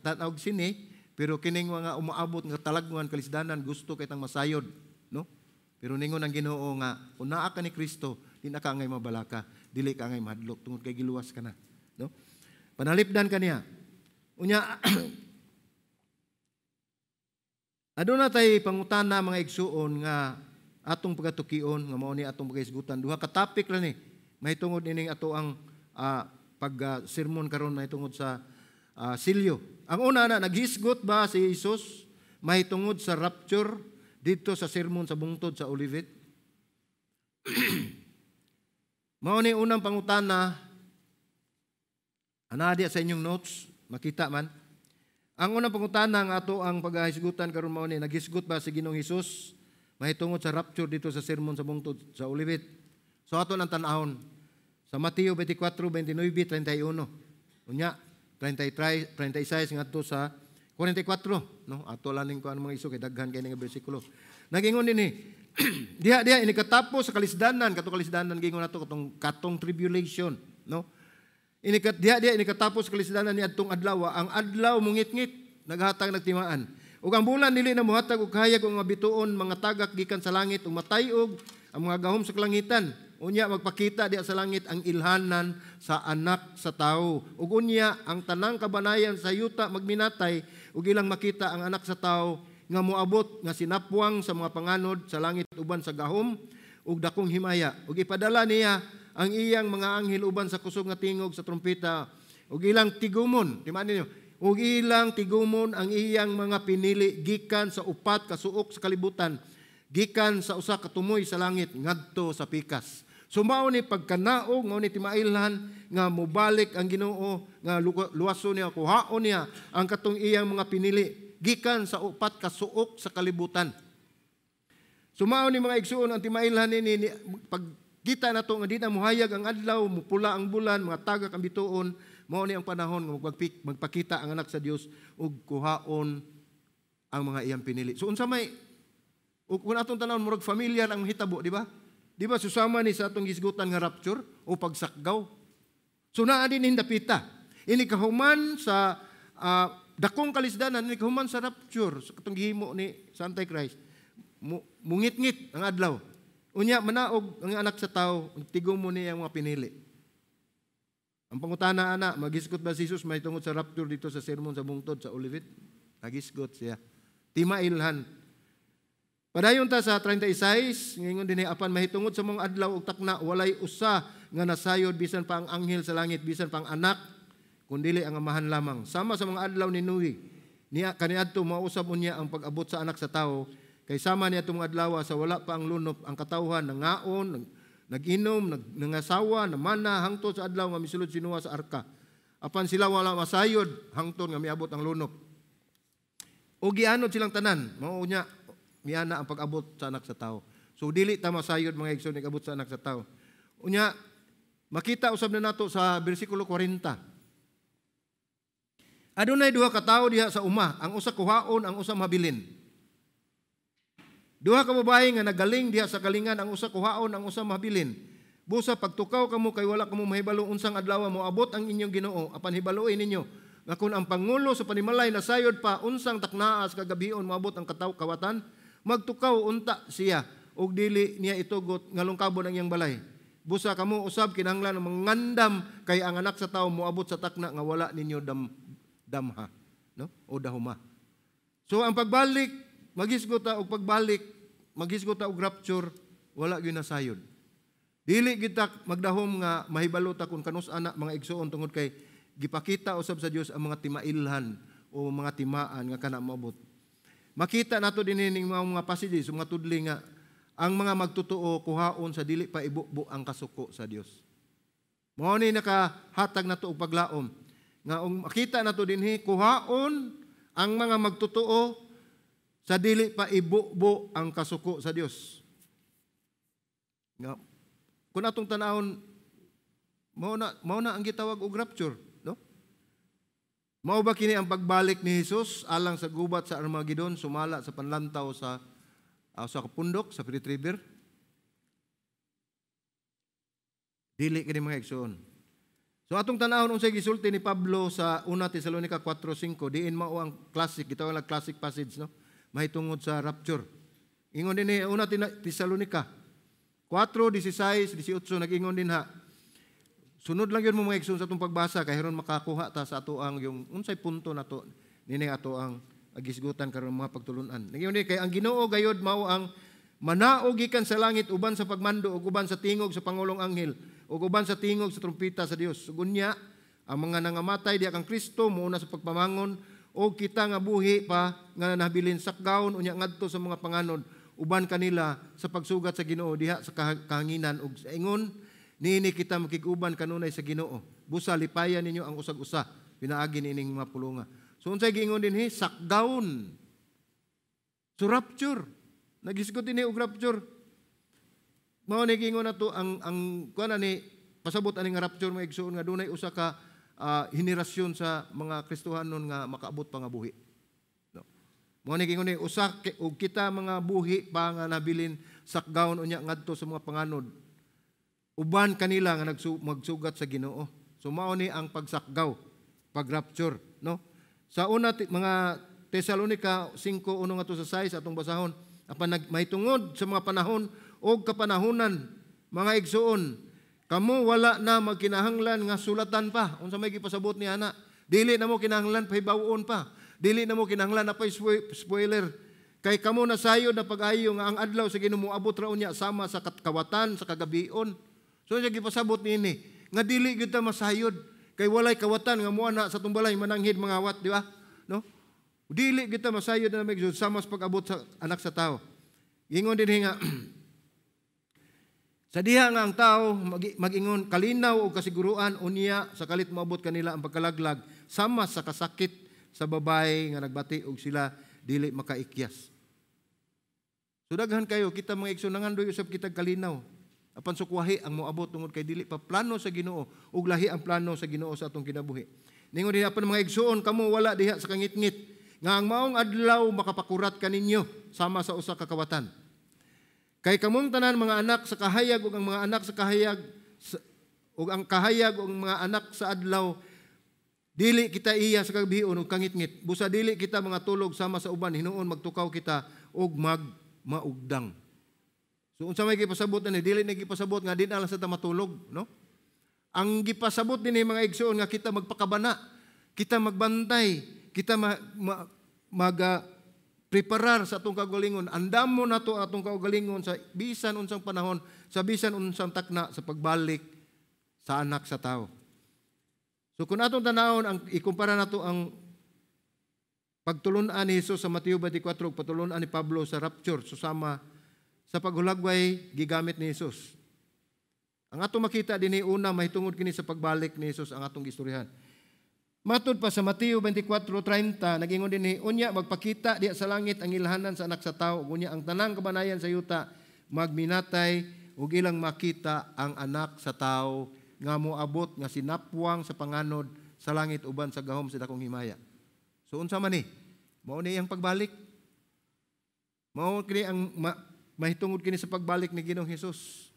tatawag sini, pero kining mga umaabot nga talagwan kalisdanan gusto kay tang masayod, no? Pero ningon ang Ginoo nga kun naa ka ni Kristo, di na ka ngay mabalaka, dili ka ngay mahadlok tungod kay giluwas ka na, no? Panalipdan kaniya. Unya aduna tay pangutana mga igsuon nga atong pagatukion nga mao ni atong pagahisgutan. Duha ka topic ra ni mahitungod ining ato ang sermon karon mahitungod sa silyo. Ang una na, naghisgot ba si Jesus mahitungod sa rapture dito sa sermon sa bungtod sa Olivet? Mao ni unang pangutana, anadi sa inyong notes, makita man. Ang unang pangutana nga ato ang paghisgutan karon mao ni, naghisgot ba si Ginoong Hesus mahitungod sa rapture dito sa sermon sa bungtod sa Olivet? So ato nang tan-ahon sa Mateo 24:29-31. Unya 36 ngadto sa 44, no? Ato lang ning kuan mga iso kay daghan kay nga bersikulo. Nagingon dinhi, diha ini katapos sa kalisdanan, katong kalisdanan gingon nato katong tribulation, no? Ini katapos sa kalisdanan ni adtong adlaw, ang adlaw mungit-ngit, naghatag nagtimaan. Ug ang bulan dili na mohatag og hayag og mga bituon, mga tagak gikan sa langit ug matayog ang mga gahom sa kalangitan. Unya magpakita diha sa langit ang ilhanan sa anak sa tao. Ug unya ang tanang kabanayan sa yuta magminatay ug ilang makita ang anak sa tao nga moabot nga sinapwang sa mga panganod sa langit uban sa gahom ug dakong himaya. Ug ipadala niya ang iyang mga anghel uban sa kusog nga tingog sa trumpeta ug ilang tigumon. Timaan ninyo, ug ilang tigumon ang iyang mga pinili gikan sa upat ka suok sa kalibutan, gikan sa usa ka tumoy sa langit ngadto sa pikas. So mao ni pagkanaog, mao ni timailhan nga mubalik ang Ginoo nga luwason niya, kuhaon niya ang katong iyang mga pinili gikan sa upat ka suok sa kalibutan. So mao ni mga igsuon ang timailhan ni pagkita nato nga di na muhayag ang adlaw, mupula ang bulan, mga tagak ang bituon, mao ni ang panahon nga magpakita ang anak sa Dios ug kuhaon ang mga iyang pinili. So unsa may ug kun atong tanawon murag familiar ang hitabo, di ba? Di ba susama ni sa atong gisgutan nga rapture o pagsakgaw? So naa din hindapita. Ini kahuman sa dakong kalisdanan, ini kahuman sa rapture, sa katong gihimo ni sa Antichrist. Mungit-ngit ang adlaw. Unya manaog ang anak sa tao, tigom mo niya ang mga pinili. Ang pangutana ana, magisgot ba si Jesus may tungod sa rapture dito sa sermon sa bungtod sa Olivet? Nagisgot siya. Timailhan. Padayon ta sa 36, ngingon dinhi apan mahitungod sa mga adlaw ug takna walay usa nga nasayod bisan pa ang anghel sa langit bisan pa ang anak kundi ang amahan lamang. Sama sa mga adlaw ni Noe, niya kaniadto mausab unya ang pag-abot sa anak sa tawo, kay sama niya itong adlaw sa wala pa ang lunop ang katawhan, nangaon, nag-inom, nangasawa, namana, hangtod sa adlaw nga misulod si Noah sa arka. Apan sila wala masayod, hangtod nga miabot ang lunop. O gianod silang tanan, mao unya miana ang pag-abot sa anak sa tawo. So dili ta masayod mga igsoon ig-abot sa anak sa tawo. Unya makita usab na nato sa bersikulo 40. Adunay duha ka tawo diha sa uma, ang usa kuhaon, ang usa mabilin. Duha ka babae nga nagaling diha sa kalingan, ang usa kuhaon, ang usa mabilin. Busa pagtukaw kamo kay wala kamo mahibalo unsang adlaw mo abot ang inyong Ginoo, apan hibaluin ninyo nga kun ang pangulo sa panimalay nasayod pa unsang taknaas kagabion moabot ang kawatan, magtukaw unta siya ug dili niya itugot nga lungkabon ang iyang balay. Busa kamo usab kinahanglan mangandam kay ang anak sa tawo moabot sa takna nga wala ninyo damha, no? O dahuma. So ang pagbalik maghisgot ta og pagbalik, maghisgot ta og rapture, wala gyud nasayod. Dili kita magdahom nga mahibalo ta kun kanus ana mga igsoon tungod kay gipakita usab sa Dios ang mga timailhan o mga timaan nga kana maabot. Makita nato dinhi mga passages, mga tudli nga ang mga magtutuo kuhaon sa dili pa ibubo ang kasuko sa Dios. Mao ni nakahatag nato og paglaom nga makita nato dinhi kuhaon ang mga magtutuo sa dili pa ibubo ang kasuko sa Dios. Nga kung atong tanahon mao na ang gitawag og rapture, no? Mao ba kini ang pagbalik ni Hesus alang sa gubat sa Armageddon sumala sa panlantaw sa kapundok sa Spirit River? Dili kini mga igsoon. So atong tanahon unsay gisulti ni Pablo sa 1 Tesalonica 4:5, diin mao ang classic, gitawag lang classic passage, no? Mahitungod sa rapture. Ingon din ni 1 Tesalonica 4:16-18 nag-ingon din ha. Sunod lang yun mga igsoon sa atong pagbasa kay haron makakuha ta sa ato ang yung unsay punto nato nini ato ang agisgutan karon mga pagtulunan. Ngingon ni kay ang Ginoo gayod mao ang manaog gikan sa langit uban sa pagmando ug uban sa tingog sa pangulong anghel ug uban sa tingog sa trumpeta sa Dios. Sugunya ang mga nangamatay diha kang Kristo muuna sa pagpamangon o kita nga buhi pa nga nahabilin sakgawon unya ngadto sa mga panganod uban kanila sa pagsugat sa Ginoo diha sa kahanginan ug sa ingon niini kita makig-uban kanunay sa Ginoo. Busa lipayan ninyo ang usag-usa pinaagi nining mga pulunga. So unsay giingon dinhi? Sakgawon. So rapture. Nagisgot dinhi og rapture. Mao ni giingon nato ang kuan ni pasabot ani nga rapture mga igsoon nga dunay usa ka henerasyon sa mga Kristohanon nga makaabot pa nga buhi. Mo ni gingon ni usa og kita mga buhi pa nga nabilin sakgawon unya ngadto sa mga panganod. Uban kanila nga magsugat sa Ginoo. So mao ni ang pagsakgaw, pag-rapture, no? Sa mga Tesalonica 5:1 ngadto sa 6 atong basahon, apan mahitungod sa mga panahon o kapanahunan, mga igsoon, kamo wala na magkinahanglan nga sulatan pa. Unsa may gipasabot ni ana? Dili na mo kinahanglan pahibawon pa. Dili na mo kinahanglan na pa'y spoiler. Kay kamo nasayod na pag-ayo nga ang adlaw sa Ginoo moabot ra unya sama sa kawatan sa kagabion. So siya gipasabot niini nga dili gyud ta masayod kay walay kawatan nga muana sa tumbalay mananghid mga awat, di ba? No? Dili gyud ta masayod na may sama sa pag-abot sa anak sa tao. Ingon din nga sa diha nga ang tao mag-ingon kalinaw o kasiguruan unya sa kalit moabot kanila ang pagkalaglag sama sa kasakit sa babae nga nagbati og sila dili makaikyas. So daghan kayo kita mga igsoon nangandoy usab kita kalinaw. Apan sukwahi ang moabot tungod kay dili pa plano sa Ginoo ug lahi ang plano sa Ginoo sa atong kinabuhi. Ningon din apan mga igsoon kamo wala diha sa kangit-ngit nga ang maong adlaw makapakurat kaninyo sama sa usa ka kawatan. Kay kamong tanan mga anak sa kahayag ug ang mga anak sa kahayag ug ang kahayag ug mga anak sa adlaw dili kita iya sa kagabion ug kangit-ngit. Busa dili kita mga tulog sama sa uban hinuon magtukaw kita ug maugdang. So unsa may gipasabot ani dili na gipasabot nga din alang sa ta matulog, no? Ang gipasabot dinhi mga igsoon nga kita magpakabana, kita magbantay, kita preparar sa atong kagalingon. Andam mo nato atong kagalingon sa bisan unsang panahon, sa bisan unsang takna sa pagbalik sa anak sa tao. So kung atong tanawon ang ikumpara nato ang pagtulunan ni Jesus sa Mateo 24 ug patulunan ni Pablo sa rapture susama sa paghulagway gigamit ni Jesus. Ang atong makita dinhi una mahitungod kini sa pagbalik ni Jesus ang atong istoryahan. Matud pa sa Mateo 24:30 nagingon dinhi unya magpakita diha sa langit ang ilhanan sa anak sa tawo ug unya ang tanang kabanayan sa yuta magminatay ug ilang makita ang anak sa tawo nga moabot nga sinapwang sa panganod sa langit uban sa gahom sa dakong himaya. So unsa man ni? Mao ni ang pagbalik. Mao kini ang mahitungod kini sa pagbalik ni Ginoong Hesus.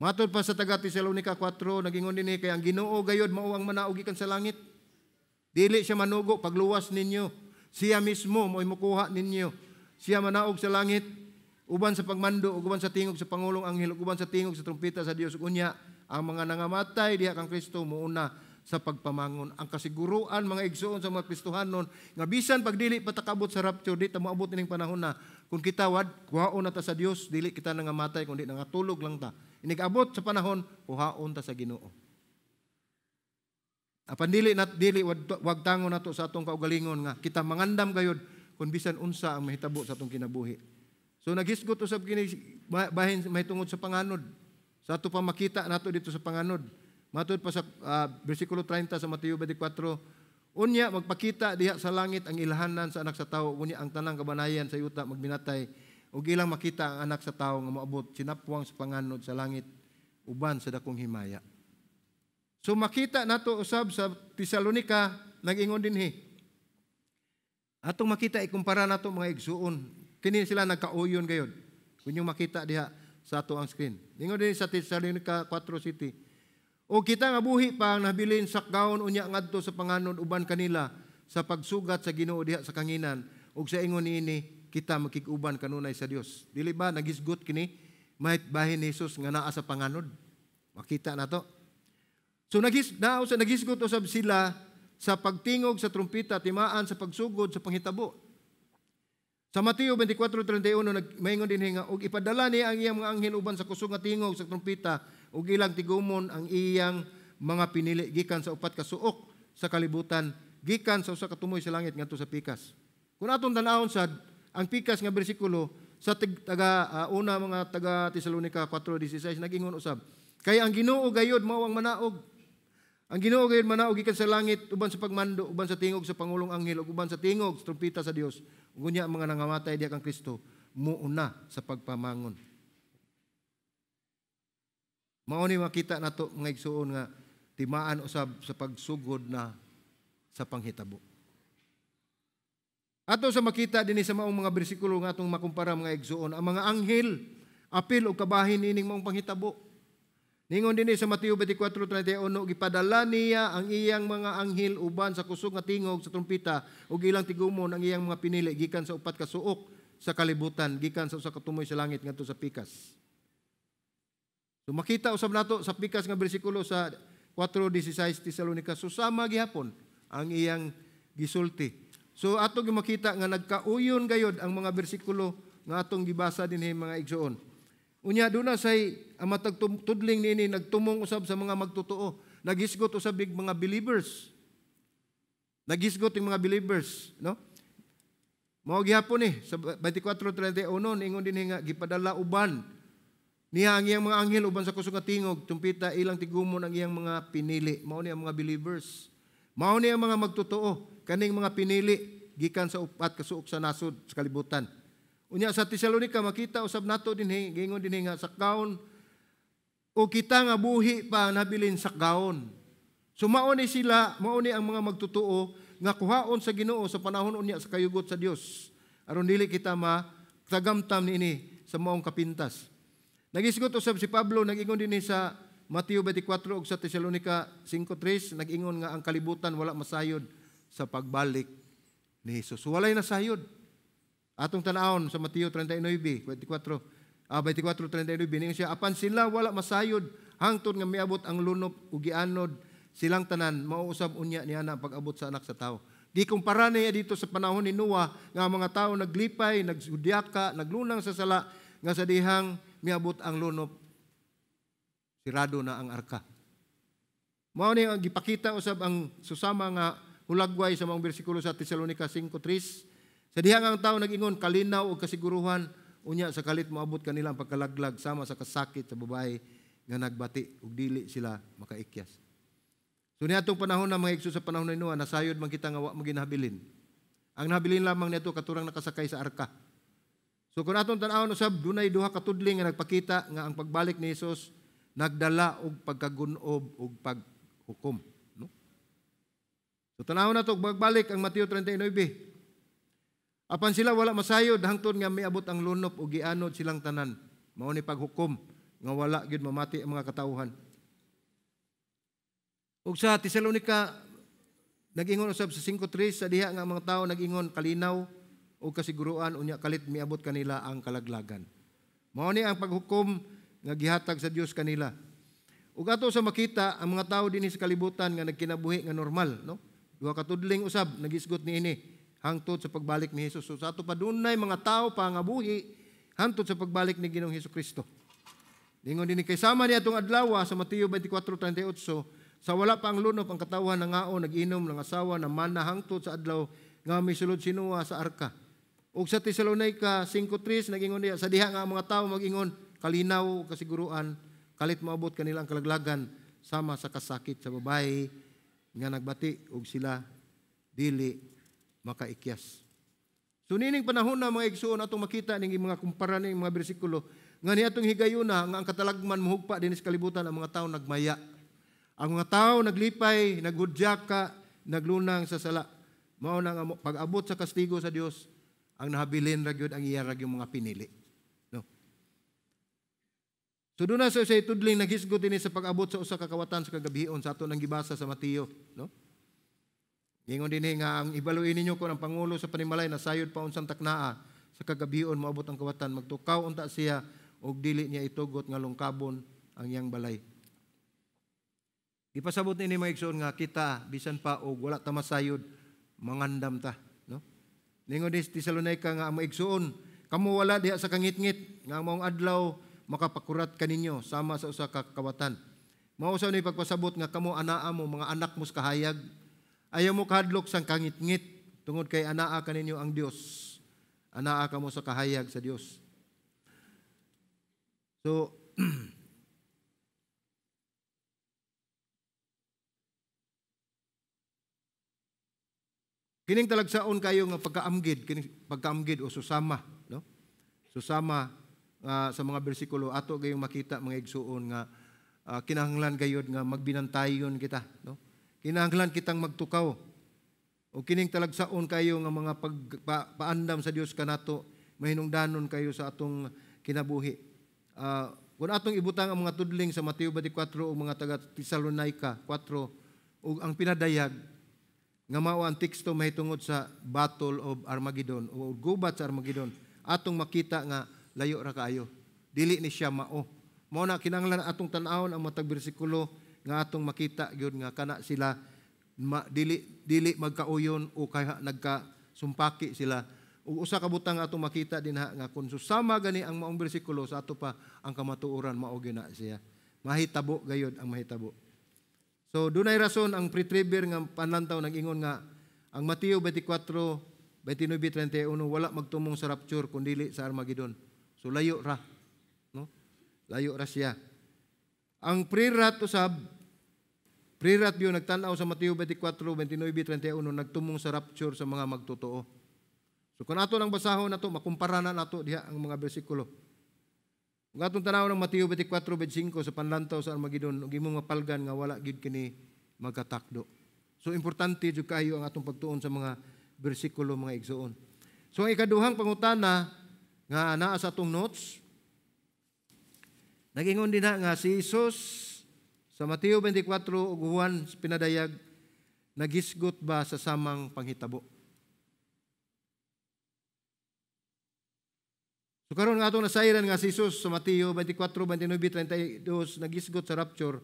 Matod pa sa taga Tesalonica 4 nagingon dinhi kay ang Ginoo gayod mao ang manaog gikan sa langit. Dili siya manugo pagluwas ninyo. Siya mismo mo'y mukuha ninyo. Siya manaog sa langit uban sa pagmando ug uban sa tingog sa pangulong anghel ug uban sa tingog sa trumpeta sa Dios ug unya ang mga nangamatay diha kang Kristo muuna sa pagpamangon. Ang kasiguruan mga igsoon sa mga Kristohanon nga bisan pagdili patakabot sa rapture di ta moabot ining panahon na kung kita kuhaon na ta sa Dios dili kita nangamatay kundi nangatulog lang ta. Inig abot sa panahon kuhaon ta sa Ginoo. Apan dili wag tangon nato sa atong kaugalingon nga kita mangandam gayud kung bisan unsa ang mahitabo sa atong kinabuhi. So naghisgot usab kini bahin mahitungod sa panganod. Sa ato pa makita nato dito sa panganod. Matud pa sa bersikulo 30 sa Mateo 24, unya magpakita diha sa langit ang ilhanan sa anak sa tawo, unya ang tanang kabanayan sa yuta magminatay ug ilang makita ang anak sa tawo nga moabot sinapwang sa panganod sa langit uban sa dakong himaya. So makita nato usab sa Tesalonica nag-ingon dinhi. Atong makita ikumpara nato mga igsuon. Kini sila nagkauyon gayud. Kun yung makita diha sa ato ang screen. Ingon din sa Thessalonica 4:7. O kita nga buhi pa ang nabilin sakgaon unya ngadto sa panganod uban kanila sa pagsugat sa Ginoo diha sa kanginan ug sa ingon niini kita makig-uban kanunay sa Dios. Dili ba nagisgot kini mahit bahin ni Jesus nga naa sa panganod? Makita nato. So nagisgot usab sila sa pagtingog sa trumpeta timaan sa pagsugod sa panghitabo. Sa Mateo 24:31 maingon dinhi nga ug ipadala niya ang iyang mga anghel uban sa kusog nga tingog sa trumpeta ug ilang tigumon ang iyang mga pinili gikan sa upat ka suok sa kalibutan gikan sa usa ka tumoy sa langit ngadto sa pikas. Kung atong tan-awon sad ang pikas nga bersikulo sa una mga taga Tesalonica 4:16 nagingon usab kay ang Ginoo gayod mao ang manaog. Ang Ginoo gayud manaog gikan sa langit uban sa pagmando uban sa tingog sa pangulong anghel ug uban sa tingog sa trumpeta sa Dios. Unya ang mga nangamatay diha kang Kristo muuna sa pagpamangon. Mao ni makita nato mga igsuon nga timaan usab sa pagsugod na sa panghitabo. Ato sa makita dinhi sa maong mga bersikulo nga atong makumpara mga igsuon ang mga anghel apil og kabahin ining maong panghitabo. Ningon dinhi sa Mateo 24:31 gipadala niya ang iyang mga anghel uban sa kusog nga tingog sa trumpeta ug ilang tigumon ang iyang mga pinili gikan sa upat ka suok sa kalibutan gikan sa usa ka tumoy sa langit ngadto sa pikas. So makita usab nato sa pikas nga bersikulo sa 4:16 Tesalonica susama gihapon ang iyang gisulti. So ato gi makita nga nagkauyon gayud ang mga bersikulo nga atong gibasa dinhi mga igsoon. Unya doon na say ang matag tudling nini nagtumong usab sa mga magtotoo. Nagisgot usab big mga believers. Nagisgot yung mga believers, no? Mao gihapon ni sa 24:31 ingon dinhi nga gipadala uban niya ang iyang mga anghel uban sa kusog nga tingog, tumpita ilang tigumon ang iyang mga pinili. Mao ni ang mga believers. Mao ni ang mga magtotoo, kaning mga pinili gikan sa upat ka suok sa nasod sa kalibutan. Unya sa Tesalonica makita usab nato dinhi gingon dinhi nga sakgaon o kita nga buhi pa nabilin sakgaon. So mao ni sila, mao ni ang mga magtutuo nga kuhaon sa Ginoo sa panahon unya sa kayugot sa Dios. Aron dili kita matagamtam niini sa maong kapintas. Nagisgot usab si Pablo nag-ingon dinhi sa Mateo 24 ug sa Tesalonica 5:3 nag-ingon nga ang kalibutan wala masayod sa pagbalik ni Hesus. So, walay nasayod. Atong tan-awon sa Mateo 24:39 ningon siya apan sila wala masayod hangtod nga miabot ang lunop ug gianod silang tanan mauusab unya niya na pag-abot sa anak sa tao. Gikumpara niya dito sa panahon ni Noah nga mga tao naglipay, nagsudyaka, naglunang sa sala nga sa dihang miabot ang lunop sirado na ang arka. Mao ni ang gipakita usab ang susama nga hulagway sa mga bersikulo sa Tesalonica 5:3. Sa diha nga ang tawo nag-ingon kalinaw o kasiguruhan unya sa kalit moabot kanila ang pagkalaglag sama sa kasakit sa babae nga nagbati ug dili sila makaikyas. So niadtong panahon na mga igsoon sa panahon ni Noah nasayod man kita nga wa mo ginahabilin. Ang nahabilin lamang niadto katurang nakasakay sa arka. So kung atong tan-awon usab dunay duha ka tudling nga nagpakita nga ang pagbalik ni Hesus nagdala og pagkagunob ug paghukom, no? So tan-awon nato pagbalik ang Mateo 39. Apan sila wala masayod hangtod nga miabot ang lunop ug gianod silang tanan. Mao ni paghukom nga wala gyud mamati ang mga katawhan. Ug sa Tesalonica nag-ingon usab sa 5:3 sa diha nga mga tawo nag-ingon kalinaw o kasiguruan unya kalit miabot kanila ang kalaglagan. Mao ni ang paghukom nga gihatag sa Dios kanila. Ug ato sa makita ang mga tawo dinhi sa kalibutan nga nagkinabuhi nga normal, no? Duha ka tudling usab nagisgot niini hangtod sa pagbalik ni Hesus. So sa ato pa dunay mga tawo pa nga buhi hangtod sa pagbalik ni Ginoong Hesukristo. Lingon dinhi kay sama ni atong adlaw sa Mateo 24:38 sa wala pa ang lunop ang katawhan nangao nag-inom ng asawa na mana hangtod sa adlaw nga misulod si Noah sa arka. Ug sa Tesalonica 5:3 nag-ingon diha sa diha nga ang mga tawo mag-ingon kalinaw kasiguruan kalit moabot kanila ang kalaglagan sama sa kasakit sa babae nga nagbati ug sila dili makaikyas. So nining panahon na mga igsoon atong makita ning mga kumpara ning mga bersikulo nga niadtong higayuna nga ang katalagman mohugpa dinhi sa kalibutan ang mga tawo nagmaya. Ang mga tawo naglipay, naghudyaka, naglunang sa sala. Mao na nga pag-abot sa kastigo sa Dios ang nahabilin ra gyud ang iya ra yung mga pinili. No. So doon na sa tudling naghisgot dinhi sa pag-abot sa usa ka kawatan sa kagabion sa ato nang gibasa sa Mateo, no? Ingon dinhi nga ang ibaluin ninyo kung ang pangulo sa panimalay nasayod pa unsang taknaa sa kagabion moabot ang kawatan magtukaw unta siya og dili niya itugot nga lungkabon ang iyang balay. Ipasabot ni mga igsoon nga kita bisan pa og wala ta masayod mangandam ta, no? Ningon dis Tesalonica nga ang mga igsoon kamo wala diha sa kangitngit nga maong adlaw makapakurat kaninyo sama sa usa ka kawatan. Mao sa ni pagpasabot nga kamo anaa mo mga anak mo kahayag ayaw mo kahadlok sang kangitngit tungod kay anaa kaninyo ang Dios. Anaa kamo sa kahayag sa Dios. So kining talagsaon kayo nga pagkaamgid o susama, no? Susama sa mga bersikulo ato gayong makita mga igsuon nga kinahanglan gayud nga magbinantayon kita, no? Kinahanglan kitang magtukaw. O kining talagsaon kayo nga mga pagpaandam sa Dios kanato mahinungdanon kayo sa atong kinabuhi. Kung atong ibutang ang mga tudling sa Mateo 24 o mga taga Tesalonica 4 ug ang pinadayag nga mao ang teksto mahitungod sa Battle of Armageddon o gubat sa Armageddon atong makita nga layo ra kaayo dili ni siya mao na kinahanglan atong tan-awon ang matag bersikulo nga atong makita gyud nga kana sila dili magkauyon o kaya nagkasumpaki sila ug usa ka butang atong makita dinha nga kun susama gani ang maong bersikulo sa ato pa ang kamatuoran mao gyud na siya mahitabo gayud ang mahitabo. So dunay rason ang pre-tribber nga panlantaw nag-ingon nga ang Mateo 24:29-31 wala magtumong sa rapture kundi sa Armageddon. So layo ra, no? Layo ra siya. Ang pre-rat usab pre-rat biyo nagtan-aw sa Mateo 24:29-31 nagtumong sa rapture sa mga magtotoo. So kung ato nang basahon nato makumpara na nato diha ang mga bersikulo. Kung atong tanaw ng Mateo 24:5 sa panlantaw sa Armageddon, ug imong mapalgan nga wala gid kini magkatakdo. So importante jud kayo ang atong pagtuon sa mga bersikulo mga igsoon. So ang ikaduhang pangutana nga naa sa atong notes, nag-ingon din nga si Jesus sa Mateo 24 ug Juan pinadayag nagisgot ba sa samang panghitabo. So karon nga atong nasayran nga si Jesus sa Mateo 24:29-32 nagisgot sa rapture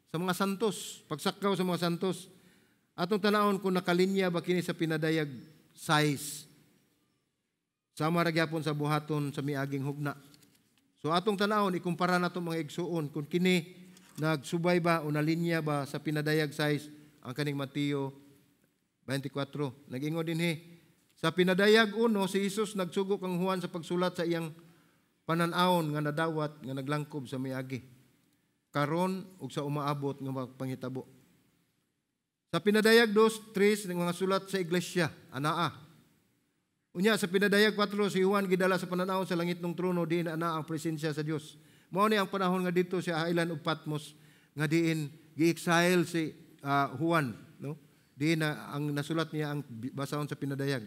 sa mga santos, pagsakaw sa mga santos. Atong tanawon kung nakalinya ba kini sa pinadayag size. Sama ra gyapon sa buhaton sa miaging hugna. So atong tanawon ikumpara nato mga igsuon kung kini nagsubay ba o nalinya ba sa pinadayag size ang kaning Mateo 24. Nag-ingon dinhi sa pinadayag 1 si Jesus nagsugo kang Juan sa pagsulat sa iyang panan-awon nga nadawat nga naglangkob sa miagi karon ug sa umaabot nga pangitabo. Sa pinadayag 2:3 ng mga sulat sa iglesia anaa. Unya sa pinadayag 4 si Juan gidala sa panan-awon sa langit ng trono diin ana ang presensya sa Dios. Mao ni ang panahon nga dito sa island of Patmos nga diin gi-exile si Juan, no? Diin na ang nasulat niya ang basahon sa pinadayag.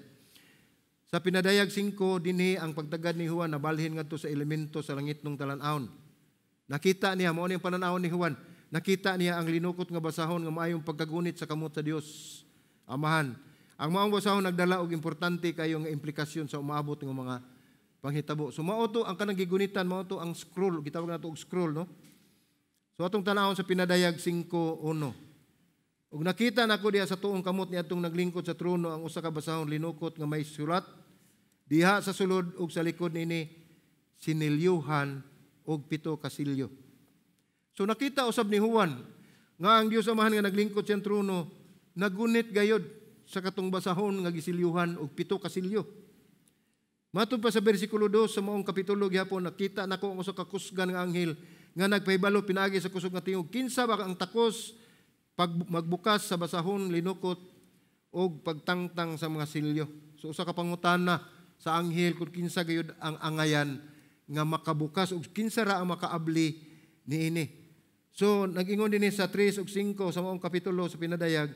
Sa pinadayag 5 dinhi ang pagtagad ni Juan nabalhin ngadto sa elemento sa langit ng talan-awon. Nakita niya mao ni ang pananawon ni Juan. Nakita niya ang linukot nga basahon nga maayong pagkagunit sa kamot sa Dios Amahan. Ang maong basahon nagdala og importante kayo nga implikasyon sa umaabot ng mga panghitabo. So mao to ang kanang gigunitan, mao to ang scroll, gitawag nato og scroll, no? So atong tanawon sa pinadayag 5:1. Ug nakita nako diha sa tuong kamot niadtong naglingkod sa trono ang usa ka basahon linukot nga may sulat diha sa sulod ug sa likod nini sinilyuhan og 7 ka silyo. So nakita usab ni Juan nga ang Dios Amahan nga naglingkod sa trono nagunit gayod sa katong basahon nga gisilyuhan og 7 ka silyo. Matod pa sa bersikulo 2 sa maong kapitulo gihapon nakita nako ang usa ka kusgan nga anghel nga nagpahibalo pinaagi sa kusog nga tingog kinsa ba ang takos pag magbukas sa basahon linukot og pagtangtang sa mga silyo. So usa ka pangutana sa anghel kung kinsa gayud ang angayan nga makabukas ug kinsa ra ang makaabli niini. So nag-ingon dinhi sa 3 ug 5 sa maong kapitulo sa pinadayag,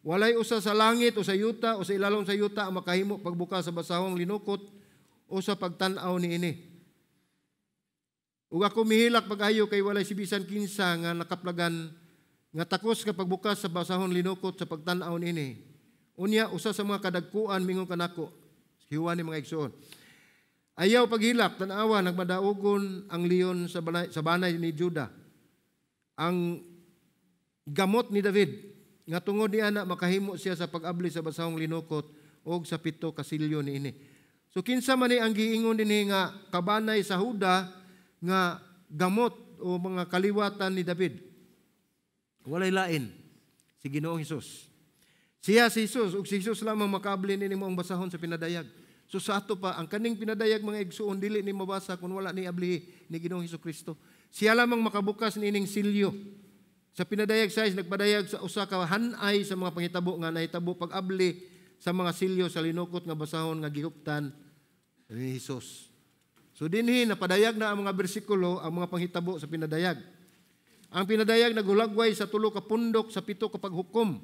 walay usa sa langit o sa yuta o sa ilalom sa yuta ang makahimo pagbukas sa basahong linukot o sa pagtan-aw niini. Ug ako mihilak pag-ayo kay walay sibisan kinsa nga nakaplagan nga takos ka pagbukas sa basahon linukot sa pagtan-aw niini. Unya usa sa mga kadagkuan mingon kanako, hiwa ni mga igsoon. Ayaw paghilak tan-awa nagmadaogon ang leon sa banay ni Juda. Ang gamot ni David nga tungod ni ana makahimo siya sa pag-abli sa basahong linukot og sa 7 ka silyo niini. So kinsa man ni ang giingon dinhi nga kabanay sa Huda nga gamot o mga kaliwatan ni David? Walay lain si Ginoong Hesus. Siya si Hesus ug si Hesus lamang makaabli ni mo ang basahon sa pinadayag. So sa ato pa ang kaning pinadayag mga igsoon dili ni mabasa kun wala ni ablihi ni Ginoong Hesukristo. Siya lamang makabukas nining silyo. Sa pinadayag 6 nagpadayag sa usa ka hanay sa mga panghitabo nga nahitabo pag-abli sa mga silyo sa linukot nga basahon nga gihuptan ni Hesus. So dinhi napadayag na ang mga bersikulo ang mga panghitabo sa pinadayag. Ang pinadayag nagulagway sa 3 ka pundok sa 7 ka paghukom.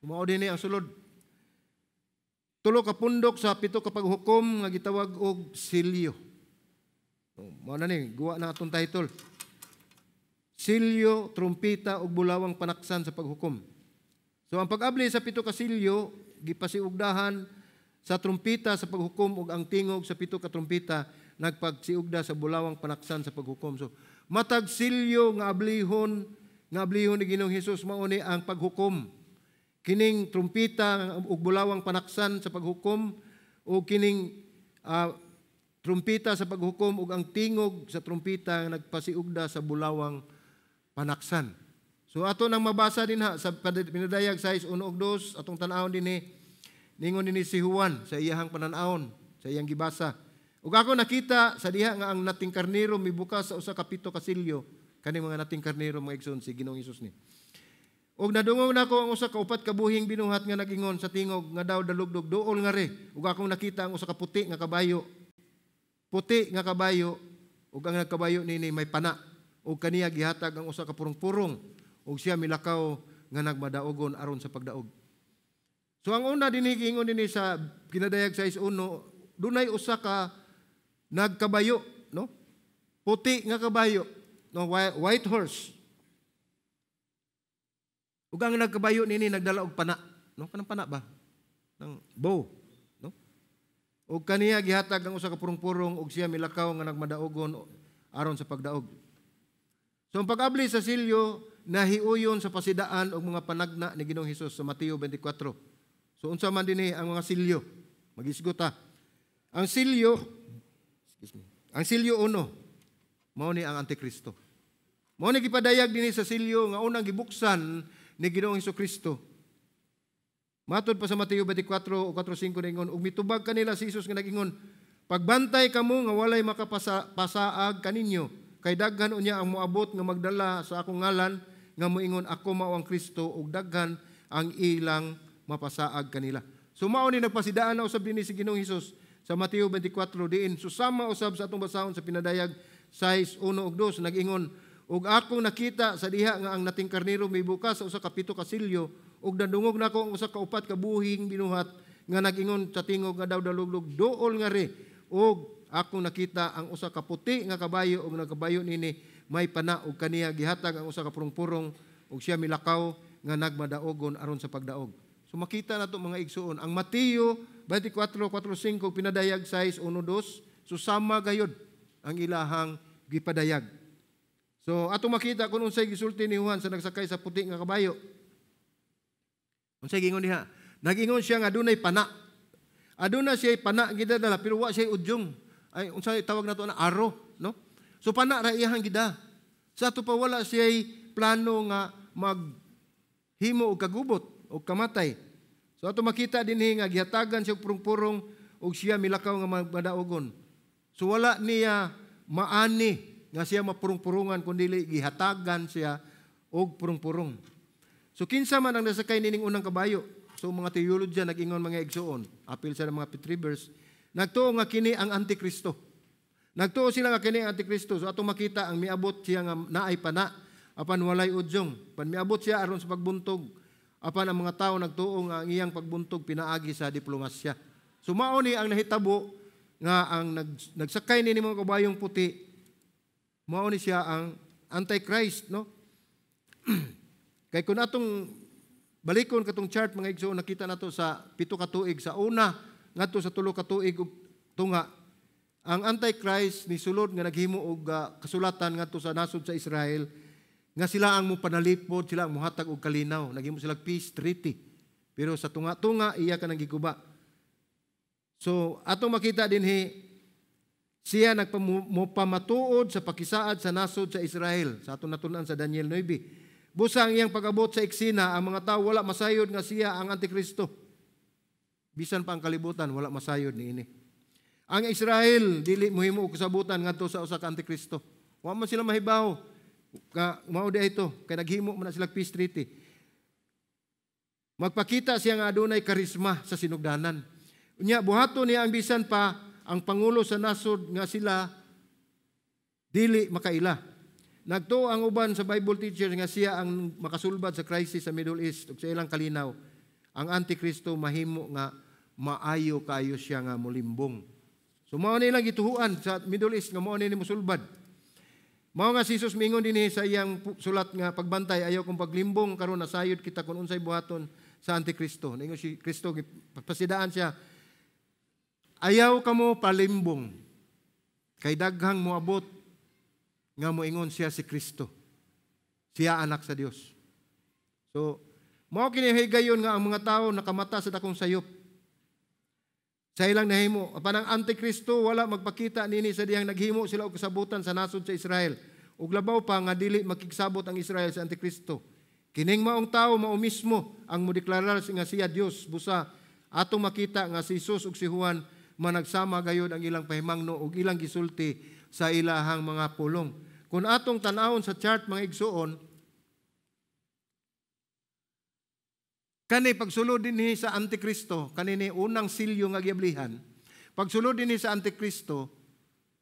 Mao dinhi ang sulod. 3 ka pundok sa 7 ka paghukom nga gitawag og silyo. Mao na ni guwa na atong title. Silyo, trumpeta ug bulawang panaksan sa paghukom. So ang pag-abli sa 7 ka silyo gipasiugdahan sa trumpeta sa paghukom ug ang tingog sa 7 ka trumpeta nagpagsiugda sa bulawang panaksan sa paghukom. So matag silyo nga ablihon ni Ginoong Hesus mao ni ang paghukom. Kining trumpeta ug bulawang panaksan sa paghukom o kining trumpeta sa paghukom ug ang tingog sa trumpeta nga nagpasiugda sa bulawang panaksan. So ato nang mabasa din ha sa pinadayag 6:1 ug 2 atong tan-awon dinhi ningon dinhi si Juan sa iyahang panan-awon sa iyang gibasa. Ug ako nakita sa diha nga ang nating karnero mibukas sa usa ka 7 ka silyo kaning mga nating karnero mga igsoon si Ginoong Hesus ni. Ug nadungog nako ang usa ka 4 ka buhing binuhat nga nagingon sa tingog nga daw dalugdog duol nga re. Ug akong nakita ang usa ka puti nga kabayo. Puti nga kabayo ug ang nagkabayo nini may pana. Ug kaniya gihatag ang usa ka purong-purong ug siya milakaw nga nagmadaogon aron sa pagdaog. So ang una dinhi giingon dinhi sa pinadayag 6:1 dunay usa ka nagkabayo, no? Puti nga kabayo, no, white horse. Ug ang nagkabayo nini nagdala og pana, no? Kanang pana ba? Nang bow, no? Ug kaniya gihatag ang usa ka purong-purong ug siya milakaw nga nagmadaogon aron sa pagdaog. So ang pag-abli sa silyo nahiuyon sa pasidaan og mga panagna ni Ginoong Hesus sa Mateo 24. So unsa man dinhi ang mga silyo? Magisgot ta. Ang silyo 1 mao ni ang Antikristo. Mao ni gipadayag dinhi sa silyo nga unang gibuksan ni Ginoong Hesukristo. Matod pa sa Mateo 24 o 4:5 ningon, ug mitubag kanila si Jesus nga nagingon, pagbantay kamo nga walay makapasaag kaninyo, kay daghan unya ang moabot nga magdala sa akong ngalan nga moingon ako mao ang Kristo, ug daghan ang ilang mapasaag kanila. So mao ni nagpasidaan na usab dinhi si Ginoong Hesus sa Mateo 24 diin susama usab sa atong basahon sa pinadayag 6:1 ug 2 nagingon, ug akong nakita sa diha nga ang nating karnero may bukas sa usa ka pito ka silyo, ug nadungog nako ang usa ka upat ka buhing binuhat nga nagingon sa tingog nga daw daluglog, duol nga re, ug akong nakita ang usa ka puti nga kabayo, ug nagkabayo nini may pana, ug kaniya gihatag ang usa ka purong-purong, ug siya milakaw nga nagmadaogon aron sa pagdaog. So makita nato mga igsuon, ang Mateo 24:4-5 pinadayag 6:1-2 susama gayud ang ilahang gipadayag. So ato makita kung unsay gisulti ni Juan sa nagsakay sa puti nga kabayo. Unsay gingon diha? Nagingon siya nga adunay pana. Aduna siya pana gidadala pero wa siya udyong. Ay unsay tawag nato na aro, no? So pana ra iyang gida. Sa ato pa wala siya plano nga maghimo og kagubot og kamatay. So ato makita dinhi nga gihatagan siya purong-purong ug siya milakaw nga magmadaogon. So wala niya maani nga siya mapurong-purungan kundi gihatagan siya og purong-purong. So kinsa man ang nasakay nining unang kabayo? So mga teologya nag-ingon mga igsuon, apil sa mga Petrivers, nagtuo nga kini ang Antikristo. Nagtuo sila nga kini ang Antikristo. So ato makita ang miabot siya nga naay pana apan walay udyong. Pan miabot siya aron sa pagbuntog. Apan ang mga tao nagtuo nga ang iyang pagbuntog pinaagi sa diplomasya. So mao ni ang nahitabo nga ang nagsakay ni mga kabayong puti, mao ni siya ang Antichrist, no? Kay kung atong balikon katong chart mga igsoon, nakita nato sa 7 ka tuig sa una ngadto sa 3 ka tuig ug tunga, ang Antichrist ni sulod nga naghimo og kasulatan ngadto sa nasod sa Israel nga sila ang mopanalipod, sila ang mohatag og kalinaw, naghimo sila peace treaty. Pero sa tunga-tunga iya ka nang giguba. So atong makita dinhi siya nagpamatuod sa pakisaad sa nasod sa Israel. Sa atong natun-an sa Daniel 9. Busa ang iyang pag-abot sa eksena, ang mga tao wala masayod nga siya ang Antikristo. Bisan pa ang kalibutan, wala masayod niini. Ang Israel, dili mohimo og kasabutan ngadto sa usa ka Antikristo. Wa man sila mahibaw. Mao di ito, kay naghimo man sila peace treaty. Magpakita siya nga adunay karisma sa sinugdanan. Unya buhaton niya ang bisan pa ang pangulo sa nasod nga sila dili makaila. Nagtuo ang uban sa Bible teachers nga siya ang makasulbad sa crisis sa Middle East ug sa ilang kalinaw. Ang Antikristo mahimo nga maayo kayo siya nga mulimbong. So mao nilang gituhuan sa Middle East nga mao ni mosulbad. Mao nga si Jesus mingon dinhi sa iyang sulat nga pagbantay, ayaw kong paglimbong karon nasayod kita kung unsay buhaton sa Antikristo. Ningon si Kristo pasidaan siya, ayaw kamo palimbong kay daghang moabot nga moingon siya si Kristo. Siya anak sa Dios. So, mao kini higayon nga ang mga tao nakamata sa dakong sayop. Sa ilang nahimo, apan ang Antikristo wala magpakita nini sa diyang naghimo sila og kasabutan sa nasod sa Israel. Ug labaw pa nga dili makigsabot ang Israel sa Antikristo. Kining maong tao mao mismo ang modeklarar nga siya Dios. Busa atong makita nga si Jesus ug si Juan managsama gayud ang ilang pahimangno ug ilang gisulti sa ilahang mga pulong. Kung atong tan-awon sa chart mga igsuon, kani pagsulod dinhi sa Antikristo, kanini unang silyo nga giablihan. Pagsulod dinhi sa Antikristo,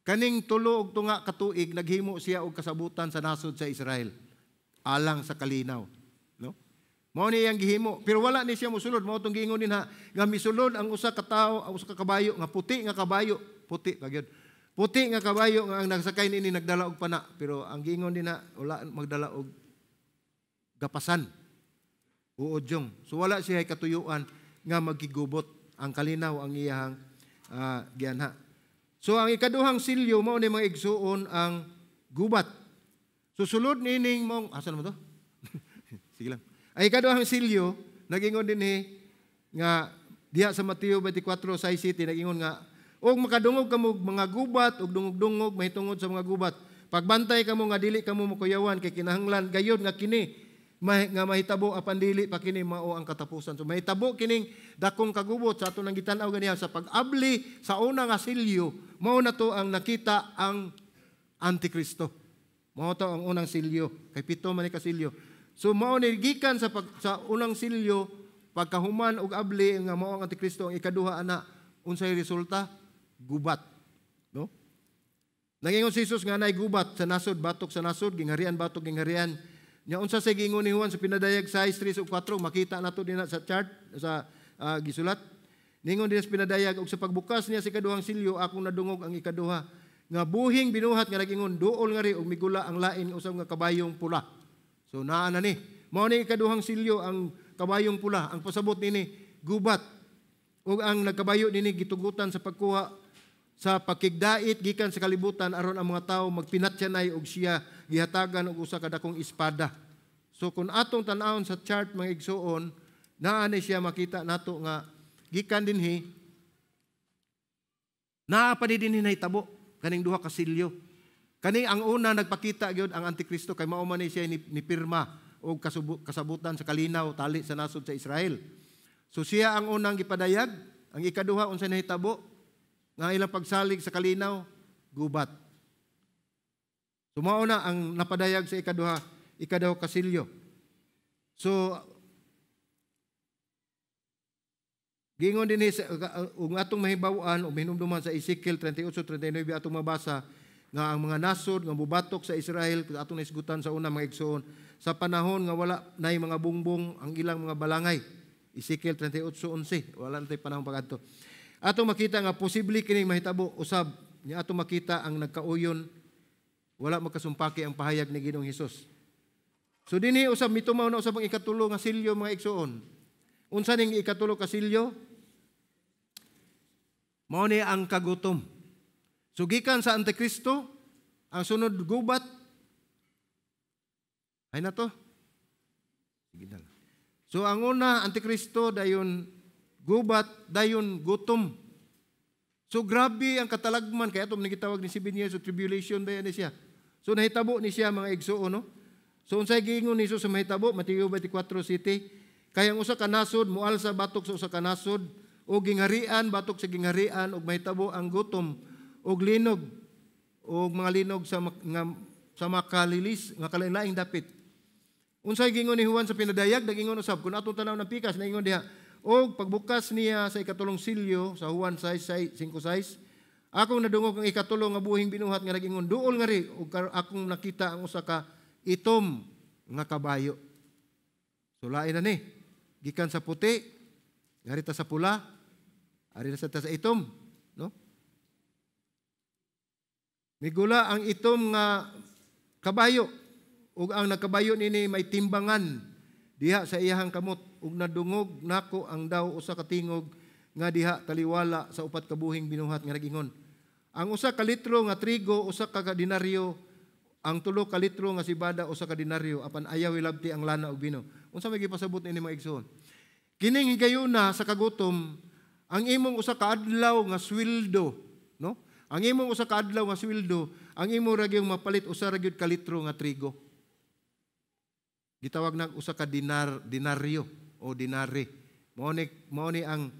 kaning 3 ug tunga ka tuig naghimo siya og kasabutan sa nasod sa Israel alang sa kalinaw, no? Mao ni yang gihimo, pero wala ni siya mosulod. Mao tong giingon dinha nga misulod ang usa ka tawo, ang usa ka kabayo nga puti nga kabayo, puti pagyud. Puti nga kabayo nga ang nagsakay nini nagdala og pana, pero ang giingon dinha wala magdala og gapasan. Uudyong. So wala siya katuyuan nga magigubot. Ang kalinaw ang iyang gianha. So ang ikaduhang silyo mao ni mga igsuon ang gubat. Susulod nining mong asa naman to? Sige lang. Ang ikaduhang silyo nagingon dinhi nga diha sa Mateo 24:6 nagingon nga og makadungog kamo mga gubat ug dungog-dungog mahitungod sa mga gubat Pagbantay kamo nga dili kamo mokuyawan kay kinahanglan gayud nga kini nga mahitabo apan dili pa kini mao ang katapusan. So mahitabo kining dakong kagubot sa ato nang gitan-aw ganiya sa pag-abli sa una nga silyo, mao na to ang nakita ang Antikristo. Mao to ang unang silyo, kay pito man ni ka silyo. So mao ni gikan sa unang silyo pagkahuman og abli nga mao ang Antikristo, ang ikaduha ana unsay resulta? Gubat, no? Nangingon si Jesus nga nay gubat sa nasod, batok sa nasod, gingharian batok gingharian. Nya unsa say giingon ni Juan sa pinadayag 6, 3 ug 4, makita nato dinha sa chart sa gisulat. Ningon din sa pinadayag og sa pagbukas niya sa ikaduhang silyo akong nadungog ang ikaduha nga buhing binuhat nga nagingon duol nga ri og migula ang lain usab nga kabayong pula. So naa na ni. Mao ni ikaduhang silyo ang kabayong pula, ang pasabot nini gubat. Ug ang nagkabayo nini gitugutan sa pagkuha sa pakigdait gikan sa kalibutan aron ang mga tawo magpinatyanay og siya gihatagan og usa ka dakong espada. So kung atong tan-awon sa chart mga igsuon, naa ni siya makita nato nga gikan dinhi naa pa dinhi nahitabo kaning duha ka silyo. Kani ang una nagpakita gyud ang Antikristo kay mao man ni siya ni pirma og kasabutan sa kalinaw tali sa nasod sa Israel. So siya ang unang gipadayag, ang ikaduha unsa nahitabo? Nga ilang pagsalig sa kalinaw, gubat. Sumao na ang napadayag sa ikaduha kasilyo. So, gingon din ang atong mahibawan o mahinumduman sa Ezekiel 38-39 atong mabasa nga ang mga nasod nga bubatok sa Israel atong naisgutan sa una mga igsoon sa panahon nga wala nay mga bungbong ang ilang mga balangay. Ezekiel 38:11 wala na tay panahon pagadto. Atong makita nga posible kining mahitabo usab niya atong makita ang nagkauyon wala magkasumpaki ang pahayag ni Ginoong Hesus. So dinhi usab mitumaw na usab ang ikatulo nga silyo mga igsoon. Unsa ning ikatulo ka silyo? Mao ni ang kagutom. So gikan sa Antikristo ang sunod gubat ay na to. Sige na. So ang una Antikristo dayon gubat, dayon gutom. So grabe ang katalagman kaya itong nagitawag ni 7 years of tribulation dayan ni siya. So nahitabo ni siya mga igsuon no. So unsay giingon ni Jesus sa mahitabo Mateo 24:7 kaya ang usa ka nasod mualsa batok sa usa ka nasod o gingharian batok sa gingharian og mahitabo ang gutom og linog og mga linog sa makalilis nga kalain-laing dapit. Unsay giingon ni Juan sa pinadayag dagingon usab kun atong tanaw ng pikas naingon diha o pagbukas niya sa ikatulong silyo sa Juan 5:6 akong nadungog ang ikatulong nga buhing binuhat nga nagingon duol nga ri ug akong nakita ang usa ka itom nga kabayo. So lain na ni gikan sa puti garita sa pula ari na sa itom no. Migula ang itom nga kabayo ug ang nagkabayo nini may timbangan diha sa iyahang kamot ug nadungog nako ang daw usa ka tingog nga diha taliwala sa upat ka buhing binuhat nga nagingon ang usa ka litro nga trigo usa ka denaryo ang 3 ka litro nga sibada usa ka denaryo apan ayaw ilabti ang lana ug bino. Unsa may gipasabot ini mga igsoon? Kining higayuna sa kagutom ang imong usa ka adlaw nga sweldo no? Ang imong usa ka adlaw nga sweldo ang imo ra gyud mapalit usa ra gyud ka litro nga trigo. Gitawag na usa ka dinaryo o dinari. Mao ni ang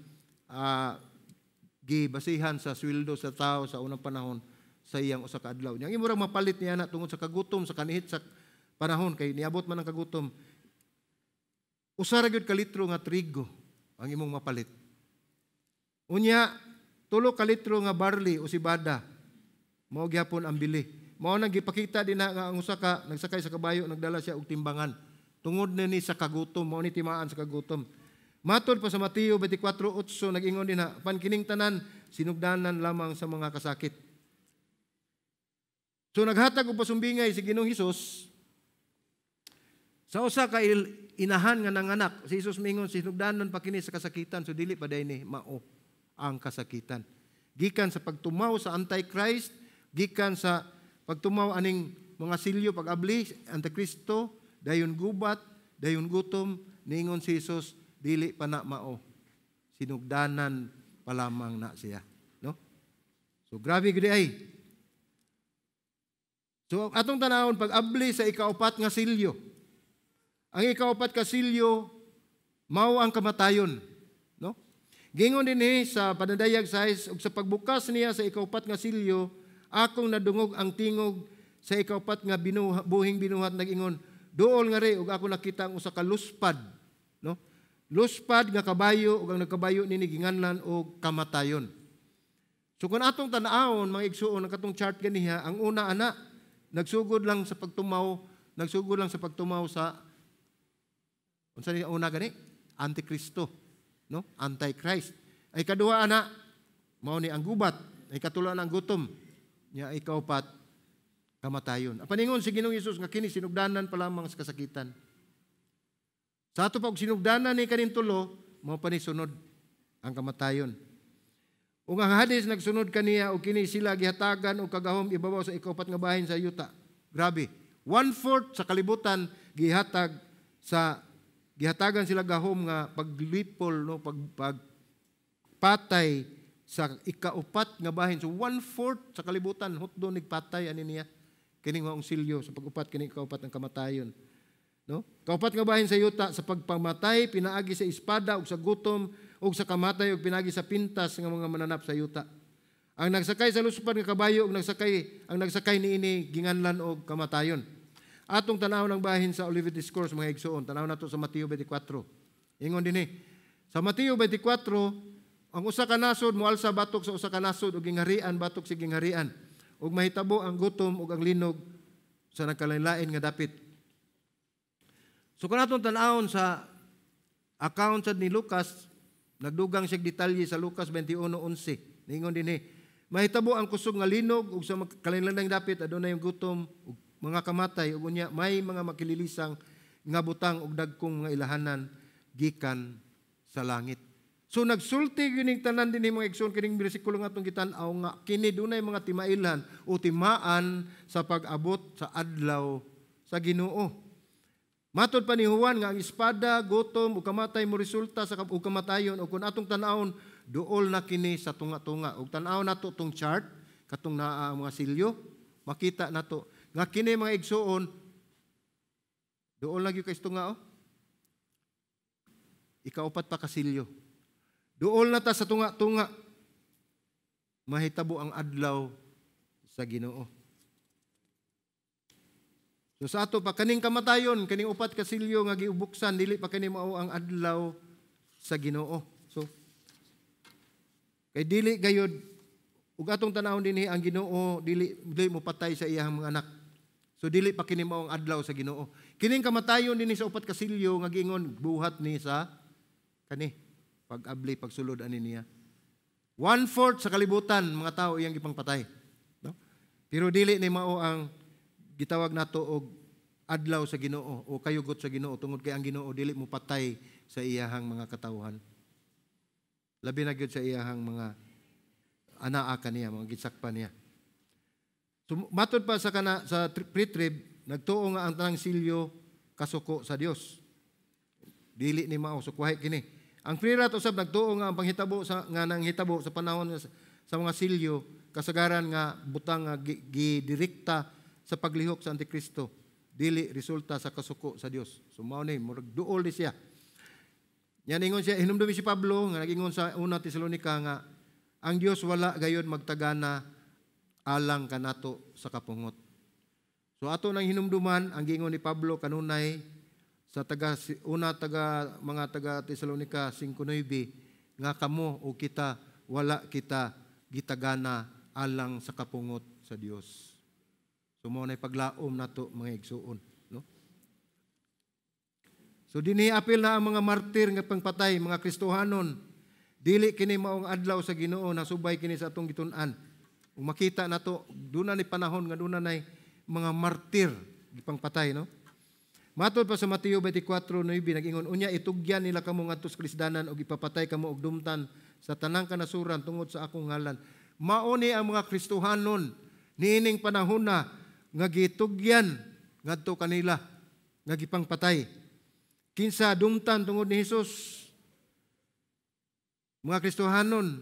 gibasihan sa sweldo sa tao sa unang panahon sa iyang usa ka adlaw. Yang imo ra mapalit niya na tungod sa kagutom sa kanihit sa panahon kay niabot man ang kagutom. Usa ra gyud ka litro nga trigo ang imong mapalit. Unya 3 ka litro nga barley o sibada mao gyapon ang bili. Mao nang gipakita din nga ang usa ka nagsakay sa kabayo nagdala siya og timbangan. Tungod na ni sa kagutom, mao ni timaan sa kagutom. Matod pa sa Mateo 24:8 nag-ingon din pan kining tanan sinugdanan lamang sa mga kasakit. So naghatag og pasumbingay si Ginoong Hesus sa usa ka inahan nga nanganak. Si Hesus mingon sinugdanan pa kini sa kasakitan so dili pa ni mao ang kasakitan. Gikan sa pagtumaw sa Antichrist, gikan sa pagtumaw aning mga silyo pag-abli Antikristo, dayon gubat, dayon gutom, ningon si Jesus, dili pa na mao. Sinugdanan pa lamang na siya. No? So grabe gudi ay. So atong tanawon pag abli sa ikaupat nga silyo. Ang ikaupat ka silyo mao ang kamatayon, no? Gingon dinhi sa panadayag 6 ug sa pagbukas niya sa ikaupat nga silyo, akong nadungog ang tingog sa ikaupat nga buhing binuhat nag-ingon, duol nga re ug ako nakita ang usa ka luspad, no? Luspad nga kabayo ug ang nagkabayo nini ginganlan og kamatayon. So kung atong tan-awon mga igsuon ang katong chart ganiha, ang una ana nagsugod lang sa pagtumaw sa unsa ni una gani? Antikristo, no? Antichrist. Ay kaduha ana mao ni ang gubat, ay katulo ang gutom. Nya ikaupat kamatayon. Apaningon si Ginoong Hesus nga kini sinugdanan pa lamang sa kasakitan. Sa ato pag sinugdanan ni kanin tulo, mao pa ni sunod ang kamatayon. Ug ang hadis nagsunod kaniya og kini sila gihatagan og kagahom ibabaw sa ikaupat nga bahin sa yuta. Grabe. 1/4 sa kalibutan gihatagan sila gahom nga paglipol, no, pagpatay sa ikaupat nga bahin. So 1/4 sa kalibutan hutdo nigpatay ani niya kini nga silyo sa pagupat kini ikaupat ng kamatayon, no? Kaupat nga bahin sa yuta sa pagpamatay pinaagi sa espada ug sa gutom ug sa kamatay ug pinaagi sa pintas nga mga mananap sa yuta. Ang nagsakay sa luspad nga kabayo ug nagsakay niini ginganlan og kamatayon. Atong tanaw ng bahin sa Olivet Discourse mga igsoon, tanaw nato sa Mateo 24. Ingon dinhi, sa Mateo 24, ang usa ka nasod moalsa batok sa usa ka nasod ug gingharian batok sa gingharian ug mahitabo ang gutom ug ang linog sa nagkalain-lain nga dapit. So kung atong tan-awon sa account sad ni Lucas, nagdugang siya detalye sa Lucas 21:11. Ningon dinhi, mahitabo ang kusog nga linog ug sa kalain-laing dapit adunay yung gutom ug mga kamatay ug unya may mga makililisang nga butang ug dagkong mga ilahanan gikan sa langit. So nagsulti gining tanan dinhi mga igsoon kining bersikulo nga atong gitan-aw nga kini dunay mga timailan o timaan sa pag-abot sa adlaw sa Ginoo. Matod pa ni Juan nga ang espada, gutom ug kamatay mo resulta sa kamatayon ug kun atong tan-awon duol na kini sa tunga-tunga ug tan-aw nato tong chart katong naa mga silyo makita nato nga kini mga igsoon duol lagi kay tunga ikaupat pa ka silyo. Duol na ta sa tunga-tunga mahitabo ang adlaw sa Ginoo. So sa ato pa kaning kamatayon kaning upat ka silyo nga giubuksan dili pa kini mao ang adlaw sa Ginoo. So kay dili gayud ug atong tanawon dinhi ang Ginoo dili mo patay sa iyang mga anak. So dili pa kini mao ang adlaw sa Ginoo. Kining kamatayon dinhi sa upat ka silyo nga giingon buhat ni sa kani pag-abli pagsulod ani niya. 1/4 sa kalibutan mga tao iyang gipangpatay, no? Pero dili ni mao ang gitawag nato og adlaw sa Ginoo o kayugot sa Ginoo tungod kay ang Ginoo dili mo patay sa iyahang mga katawhan. Labi na gyud sa iyahang mga anaa kaniya, mga gitsakpan niya. So, matod pa sa pre-trib, nagtuo nga ang tanang silyo kasuko sa Dios. Dili ni mao so kuhay kini. Ang prirat usab nagtuo nga ang panghitabo sa nanghitabo sa panahon sa mga silyo kasagaran nga butang nga gidirekta sa paglihok sa Antikristo dili resulta sa kasuko sa Dios. So mao ni murag duol ni siya. Yan ingon siya hinumdumi si Pablo nga nagingon sa una Tesalonica nga ang Dios wala gayon magtagana alang kanato sa kapungot. So ato nang hinumduman ang gingon ni Pablo kanunay sa mga taga Tesalonica 5:9 nga kamo o kita wala kita gitagana alang sa kapungot sa Dios. So mo nay paglaom nato mga igsuon, no? So dinhi apil na ang mga martir nga pangpatay, mga Kristohanon. Dili kini maong adlaw sa Ginoo na subay kini sa atong gitun-an. Ug makita nato duna ni panahon nga duna nay mga martir gipangpatay, no? Matod pa sa Mateo 24:9 nag-ingon unya itugyan nila kamo ngadto sa krisdanan og ipapatay kamo og dumtan sa tanang kanasuran tungod sa akong ngalan. Mao ni ang mga Kristohanon niining panahon na nga gitugyan ngadto kanila nga gipangpatay. Kinsa dumtan tungod ni Hesus. Mga Kristohanon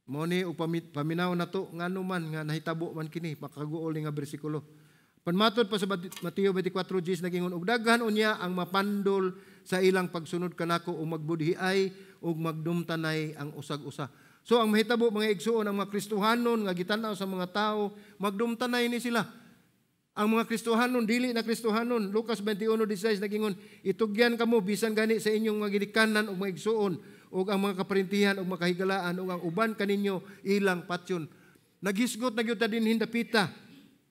mao ni og paminaw nato ngano man nga nahitabo man kini makaguol ni nga bersikulo. Panmatod pa sa Mateo 24:10 nagingon og daghan unya ang mapandol sa ilang pagsunod kanako o magbudhiay o magdumtanay ang usag-usa. So ang mahitabo mga igsuon ang mga Kristohanon nga gitanaw sa mga tao, magdumtanay ni sila. Ang mga Kristohanon dili na Kristohanon. Lucas 21:16 nagingon, itugyan kamo bisan gani sa inyong mga ginikanan o mga igsuon o ang mga kaparintihan o mga kahigalaan o ang uban kaninyo ilang patyon. Naghisgot na gyud ta din hindapita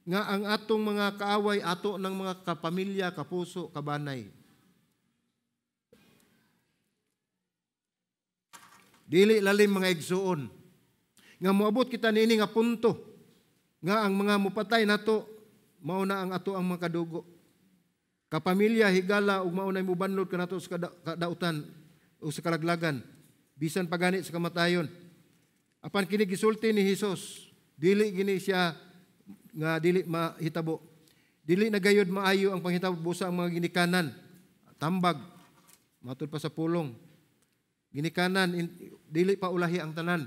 nga ang atong mga kaaway ato ng mga kapamilya, kapuso, kabanay. Dili lalim mga igsuon nga moabot kita niini nga punto nga ang mga mupatay nato mao na ang ato ang mga kadugo. Kapamilya higala ug mao na mobanlod kanato sa kadautan o sa kalaglagan bisan pagani sa kamatayon. Apan kini gisulti ni Hesus, dili gini siya nga dili mahitabo. Dili na gayud maayo ang panghitabo busa ang mga ginikanan. Tambag, matud pa sa pulong. Ginikanan, dili pa ulahi ang tanan.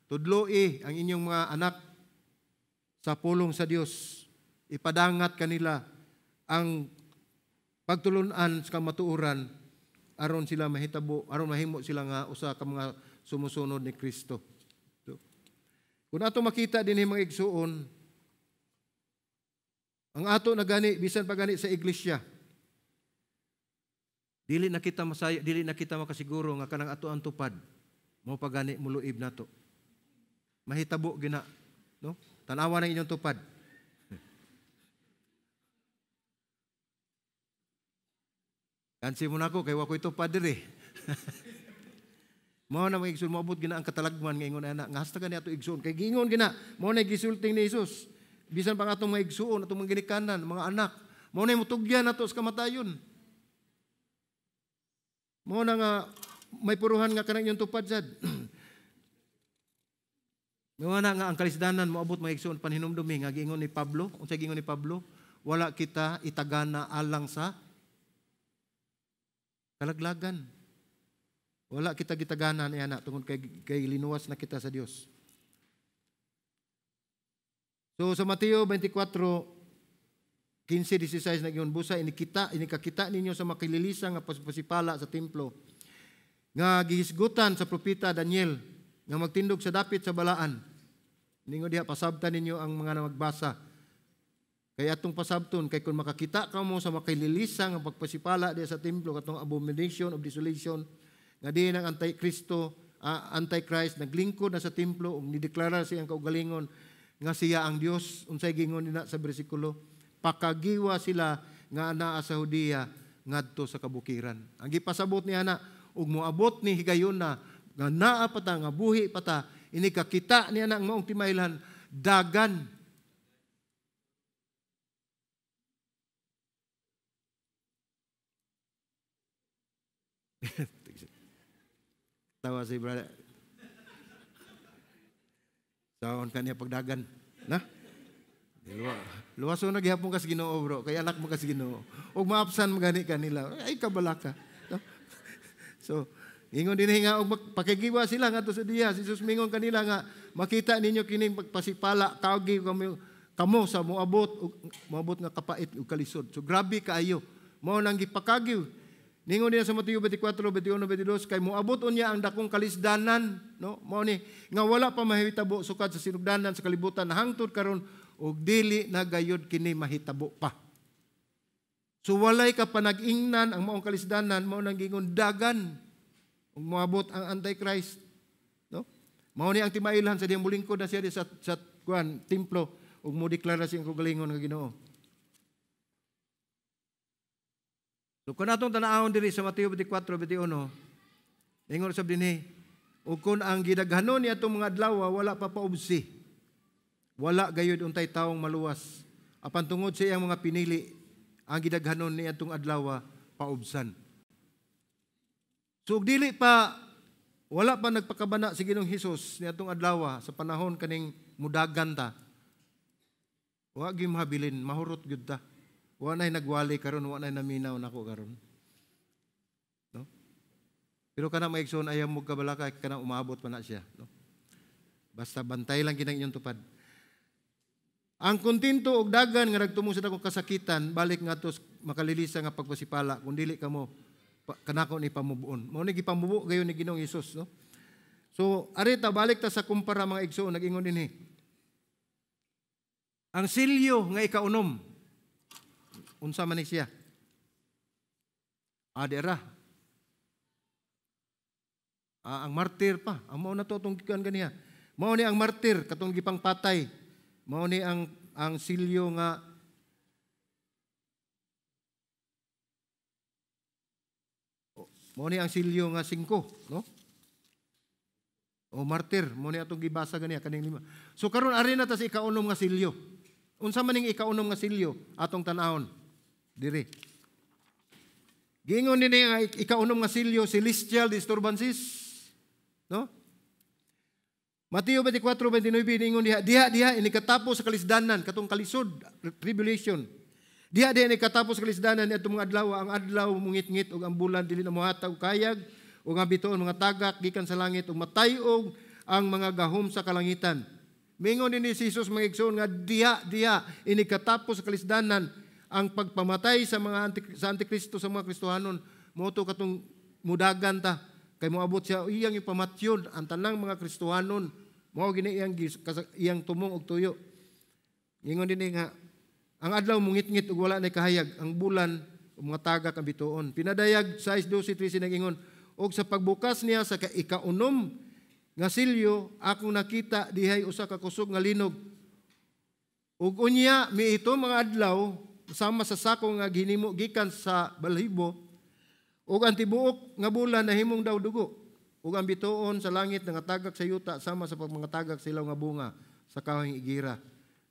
Tudloi ang inyong mga anak sa pulong sa Dios. Ipadangat kanila ang pagtulunan sa kamatuoran aron sila mahitabo, aron mahimo sila nga usa ka mga sumusunod ni Kristo. So, kung ato makita din mga igsuon, ang ato na gani, bisan pa gani sa iglesia, dili na kita masaya, dili na kita makasiguro nga kanang ato ang tupad, mo pa gani muluib nato. Mahitabo gina, no? Tanawa ng inyong tupad. Kansi mo na ako, kay wako'y tupad diri. Mao na mga igsoon, maabot gina ang katalagman nga ingon anak, nga hasta gani ato igsoon. Kay gingon gina, mao na gisulting ni Jesus. Bisan pang atong mga igsuon, atong mga ginikanan, mga anak, mao na mutugyan nato sa kamatayon. Mao na nga may puruhan nga kanang inyong tupad sad. Mao na nga ang kalisdanan moabot mga igsuon panhinumdumi nga giingon ni Pablo, unsa giingon ni Pablo, wala kita itagana alang sa kalaglagan. Wala kita gitagana ni anak tungod kay linuwas na kita sa Dios. So sa Mateo 24:15-16 nagingon busa inikakita ninyo sa makililisa nga pasipala sa templo nga gihisgutan sa propeta Daniel nga magtindog sa dapit sa balaan. Ningo diha pasabtan ninyo ang mga magbasa. Kay atong pasabton kay kung makakita ka mo sa makililisa nga pagpasipala diha sa templo katong abomination of desolation nga diin ang Antichrist naglingkod na sa templo ug nideklara siyang kaugalingon nga siya ang Dios. Unsay gingon nina sa bersikulo, pakagiwa sila nga anaa sa Judea ngadto sa kabukiran. Ang gipasabot niya na ug moabot ni higayon na nga naa pa ta nga buhi pa ta inikakita niya na ang maong timaylan dagan. Tawa si brother. Saon kaniya pagdagan, na? Luwaso na gihapon ka sa Ginoo, bro. Kay anak mo ka sa Ginoo. Og maapsan magani kanila. Ay kabala ka. No? So, ingon din nga og pakigiwa sila ngadto sa diha. Si Jesus mingon kanila nga makita ninyo kining pagpasipala kaagi kamo sa moabot nga kapait ug kalisod. So grabe kaayo. Mao nang gipakagiw. Ningon niya sa Mateo 24:21-22 kay moabot unya ang dakong kalisdanan, no? Mao ni nga wala pa mahitabo sukad sa sinugdanan sa kalibutan hangtod karon ug dili na gayud kini mahitabo pa. So walay ka panag-ingnan ang maong kalisdanan, mao nang gingon dagan ug moabot ang Antichrist, no? Mao ni ang timailhan sa diyang mulingkod na siya sa templo ug mo deklara siyang kaugalingon nga Ginoo. So kung atong tanawon diri sa Mateo 24:21, ingon sab dinhi, ug kun ang gidaghanon ni atong mga adlaw wala pa paubsi. Wala gayud untay tawong maluwas. Apan tungod sa iyang mga pinili, ang gidaghanon ni atong adlaw paubsan. So dili pa wala pa nagpakabana si Ginoong Hesus ni atong adlaw sa panahon kaning mudagan ta. Wa gyud mahabilin, mahurot gyud ta. Wa nay nagwali karon, wa nay naminaw nako karon. No? Pero kana maigsoon ayaw mo kabalaka kana umabot pa na siya, no? Basta bantay lang kinang inyong tupad. Ang kontinto og dagan nga nagtumong sa dakong kasakitan balik ngadto makalilisa nga pagpasipala kun dili kamo kanako ni pamubuon. Mao ni gipamubo gayon ni Ginoong Hesus, no? So arita balik ta sa kumpara mga igsoon nag-ingon dinhi. Ang silyo nga ikaunom unsa man ni siya? Adera. Ang martir pa. Ang mao na to tong gikan kaniya. Mao ni ang martir katong gipang patay. Mao ni ang silyo nga mao ni ang silyo nga 5, no? O martir, mao ni atong gibasa ganiya kaning 5. So karon ari na ta sa ikaunom nga silyo. Unsa man ning ikaunom nga silyo atong tan-awon diri? Giingon dinhi nga ikaunom nga silyo, celestial disturbances. No? Mateo 24:29 ningon diha ini katapos sa kalisdanan katong kalisod tribulation. Diha ini katapos sa kalisdanan ni atong mga adlaw, ang adlaw mungit-ngit ug ang bulan dili na mohatag kayag ug ang bituon mga tagak gikan sa langit ug matay-og ang mga gahom sa kalangitan. Mingon ni Jesus mga igsoon nga diha ini katapos sa kalisdanan ang pagpamatay sa mga antikristo sa mga Kristohanon. Moto katong mudagan ta kay moabot siya iyang ipamatyon ang tanang mga Kristohanon. Mao gini iyang tumong og tuyo. Ingon dinhi nga ang adlaw mungit-ngit ug wala nay kahayag, ang bulan ug mga tagak ang bituon. Pinadayag 6:12-13 nag-ingon, og sa pagbukas niya sa ikaunom nga silyo akong nakita dihay usa ka kusog nga linog. Ug unya miito mga adlaw sama sa sako nga ginimo gikan sa balhibo ug ang tibuok nga bulan nahimong daw dugo ug ang bituon sa langit nangatagak sa yuta sama sa pagmangatagak sa ilaw nga bunga sa kahoyng igira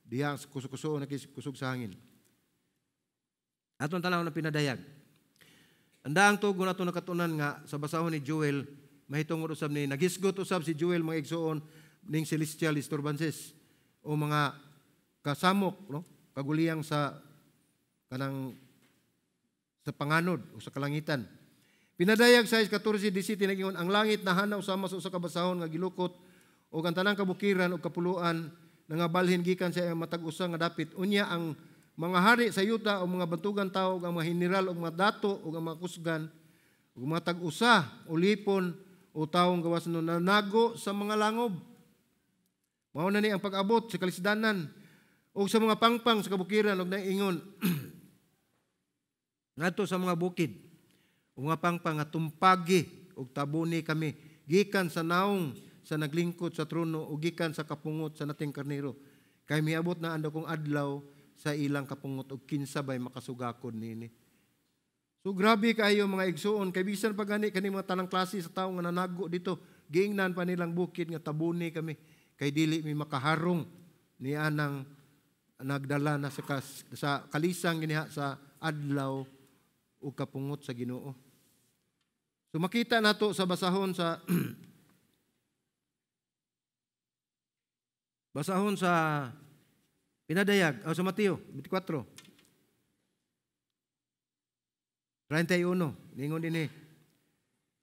diha kusog-kusog nakikusog sa hangin. Aton tanaw na pinadayag. Andaang tugon aton nakatunan nga sa basahon ni Joel mahitungod usab ni nagisgot usab si Joel mga igsoon ning celestial disturbances o mga kasamok, no? Kaguliyang sa kanang sa panganod o sa kalangitan. Pinadayag sa 14:17 nagingon ang langit nahanaw sama sa usa ka basahon nga gilukot ug ang tanang kabukiran ug kapuluan nangabalhin gikan sa iyang matag usa nga dapit. Unya ang mga hari sa yuta o mga bantugan tao ug ang mga general ug mga dato ug ang mga kusgan ug mga tag-usa o lipon o taong gawas no nanago sa mga langob. Mao na ni ang pag-abot sa kalisdanan ug sa mga pangpang sa kabukiran ug naingon ngadto sa mga bukid ug mga pangpang nga tumpagi ug tabuni kami gikan sa naong sa naglingkod sa trono ug gikan sa kapungot sa nating karnero kay miabot na ando kong adlaw sa ilang kapungot ug kinsa bay makasugakod nini. So grabe kayo mga igsoon kay bisan pa gani kani mga tanang klase sa tawo nga nanago dito giingnan pa nilang bukid nga tabuni kami kay dili mi makaharong ni anang nagdala na sa kalisang giniha sa adlaw o kapungot sa Ginoo. So makita nato sa basahon sa basahon sa pinadayag o sa Mateo 24 31 ningon dinhi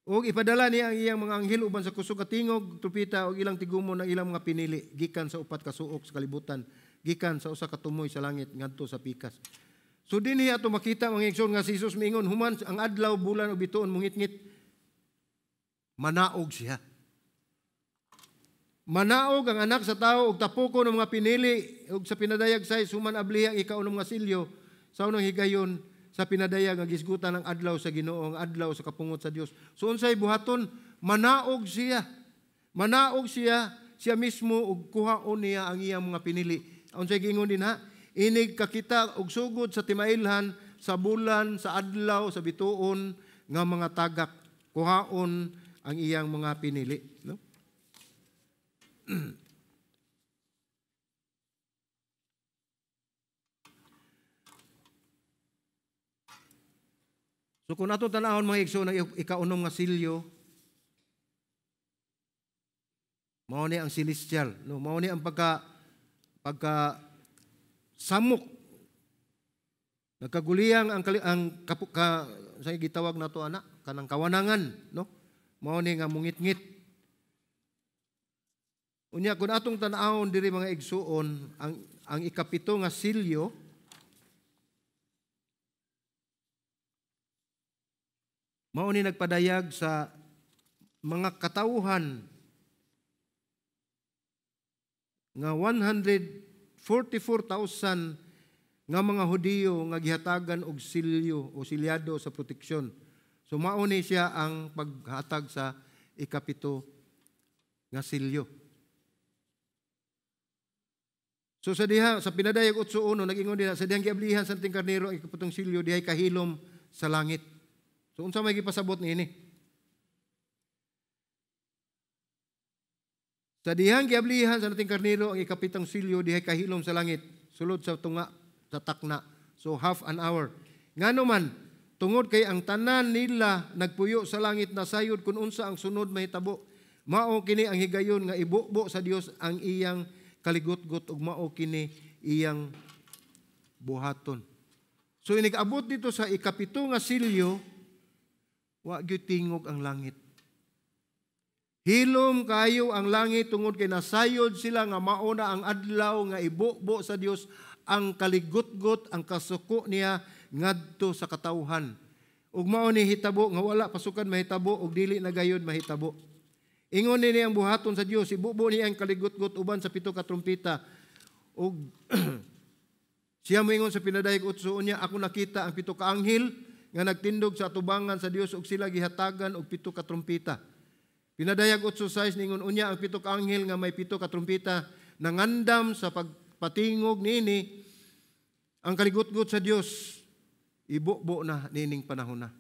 og ipadala niya ang iyang mga anghel uban sa kusog ka tingog trupita og ilang tigumon ng ilang mga pinili gikan sa upat ka suok sa kalibutan gikan sa usa ka tumoy sa langit ngadto sa pikas. So dinhi ato makita mga igsoon nga si Jesus miingon human ang adlaw bulan ug bituon mungit-ngit manaog siya. Manaog ang anak sa tao ug tapukon ng mga pinili ug sa pinadayag sa human abli ang ikaunom nga silyo sa unang higayon sa pinadayag nga gisgutan ng adlaw sa Ginoo ang adlaw sa kapungot sa Dios. So unsay buhaton manaog siya. Manaog siya mismo ug kuhaon niya ang iyang mga pinili. Unsay giingon din ha? Inig kakita og sugod sa timailhan, sa bulan, sa adlaw, sa bituon nga mga tagak kuhaon ang iyang mga pinili, no? So kung ato tanahon mga igsoon ang ikaunom nga silyo mao ni ang celestial, no? Mao ni ang pagka samok nagkaguliyang ang sa gitawag nato ana kanang kawanangan, no? Mao ni nga mungit-ngit. Unya kun atong tan-awon diri mga igsuon ang ikapito nga silyo, mao ni nagpadayag sa mga katawuhan nga 144,000 nga mga Hudiyo nga gihatagan og silyo o silyado sa proteksyon. So mao ni siya ang paghatag sa ikapito nga silyo. So sa pinadayag 8:1 nag-ingon diha sa dihang giablihan sa ting karnero ang ikapitong silyo dihay kahilom sa langit. So unsa may gipasabot niini? Sa dihang giablihan sa ting karnero ang ikapitong silyo dihay kahilom sa langit sulod sa tunga sa takna. So half an hour. Ngano man tungod kay ang tanan nila nagpuyo sa langit na sayod kun unsa ang sunod mahitabo. Mao kini ang higayon nga ibubo sa Dios ang iyang kaligotgot ug mao kini iyang buhaton. So inigabot dito sa ikapito nga silyo, wa gyud tingog ang langit. Hilom kayo ang langit tungod kay nasayod sila nga mauna ang adlaw nga ibubo sa Dios ang kaligotgot, ang kasuko niya ngadto sa katawhan. Ug mao ni hitabo nga wala pasukan mahitabo ug dili na gayud mahitabo. Ingon ni ang buhaton sa Dios, ibubo niya ang kaligotgot uban sa pito ka trumpeta. Ug siya moingon sa pinadayag 8 unya, ako nakita ang pito ka anghel nga nagtindog sa atubangan sa Dios ug sila gihatagan og pito ka trumpeta. Pinadayag 8:6 ningon unya ang pito ka anghel nga may pito ka trumpeta nangandam sa pagpatingog niini ang kaligotgot sa Dios ibubo na nining panahon na.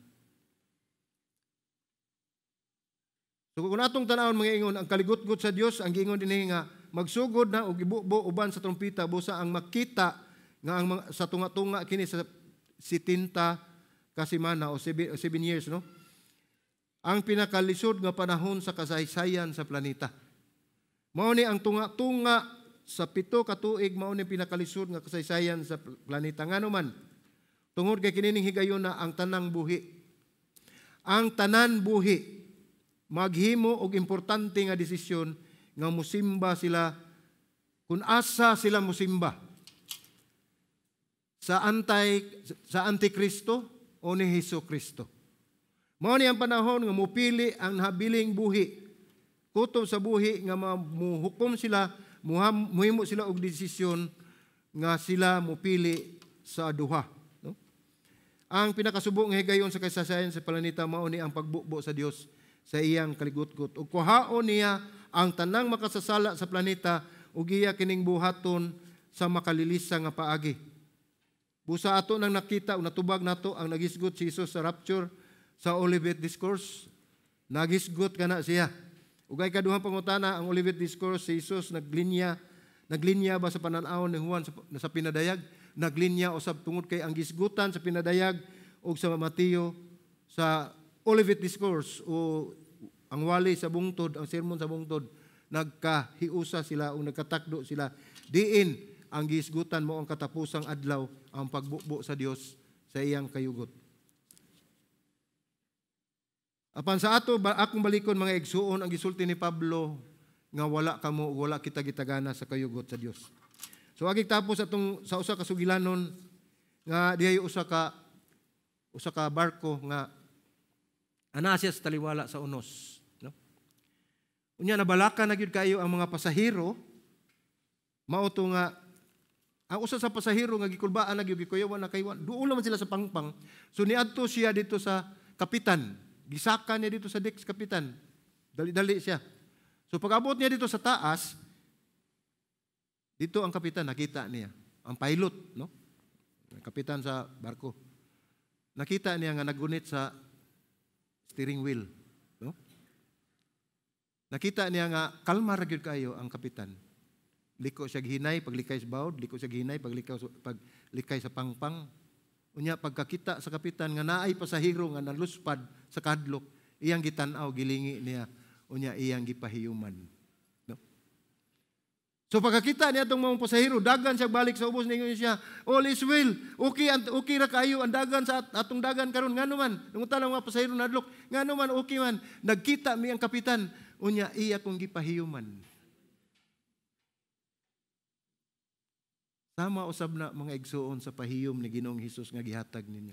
So kung atong tanawon mga ingon ang kaligotgot sa Dios ang giingon dinhi nga magsugod na og ibubo uban sa trumpeta busa ang makita nga ang sa tunga-tunga kini sa 70 ka semana o 7 years no. Ang pinakalisod nga panahon sa kasaysayan sa planeta. Mao ni ang tunga-tunga sa 7 ka tuig mao ni pinakalisod nga kasaysayan sa planeta ngano man. Tungod kay kinining higayon na ang tanang buhi. Ang tanan buhi maghimo og importante nga desisyon nga musimba sila kung asa sila musimba sa Antikristo o ni Hesukristo. Mao ni ang panahon nga mupili ang nahabiling buhi kutob sa buhi nga muhukom sila muhimo sila og desisyon nga sila mupili sa duha no? Ang pinakasubo nga higayon sa kasaysayan sa planeta mao ni ang pagbubo sa Dios sa iyang kaligotgot. Ug kuhaon niya ang tanang makasasala sa planeta ug iya kining buhaton sa makalilisa nga paagi. Busa ato nang nakita o natubag nato ang nagisgot si Jesus sa rapture sa Olivet Discourse. Nagisgot kana siya. Ug ay kaduhang pangutana ang Olivet Discourse si Jesus naglinya ba sa panan-aw ni Juan sa pinadayag? Naglinya usab tungod kay ang gisgutan sa pinadayag ug sa Mateo sa Olivet Discourse o ang wali sa bungtod, ang sermon sa bungtod, nagkahiusa sila o nagkatakdo sila. Diin ang gisgutan mo ang katapusang adlaw ang pagbubo sa Dios sa iyang kayugot. Apan sa ato, akong balikon mga igsuon ang gisulti ni Pablo nga wala kamo wala kita gitagana sa kayugot sa Dios. So agig tapos atong sa usa ka sugilanon nga dihay usa ka barko nga ana siya sa taliwala sa unos, no? Unya nabalaka na gyud kayo ang mga pasahero mao to nga ang usa sa pasahero nga gikulbaan na gyud gikuyawan na kaywan duol man sila sa pangpang. So niadto siya dito sa kapitan, gisaka niya dito sa deck sa kapitan. Dali-dali siya. So pag-abot niya dito sa taas, dito ang kapitan nakita niya, ang pilot, no? Ang kapitan sa barko. Nakita niya nga nagunit sa steering wheel, no? Nakita niya nga kalma ra gyud kayo ang kapitan. Liko siya hinay paglikay sa bawd, liko siya hinay paglikay sa pangpang. Unya pagkakita sa kapitan nga naay pasahero nga naluspad sa kadlok, iyang gitan-aw gilingi niya, unya iyang gipahiyuman, no? So pagkakita niya itong mga pasahero, dagan siya balik sa ubos, ningon siya, all is well, okay ra kayo ang dagan sa atong dagan karon ngano man, nangutan ang mga pasahero nadlok, ngano man okay man, nagkita mi ang kapitan, unya iya kong gipahiyuman. Sama usab na mga igsuon sa pahiyom ni Ginoong Hesus nga gihatag ninyo.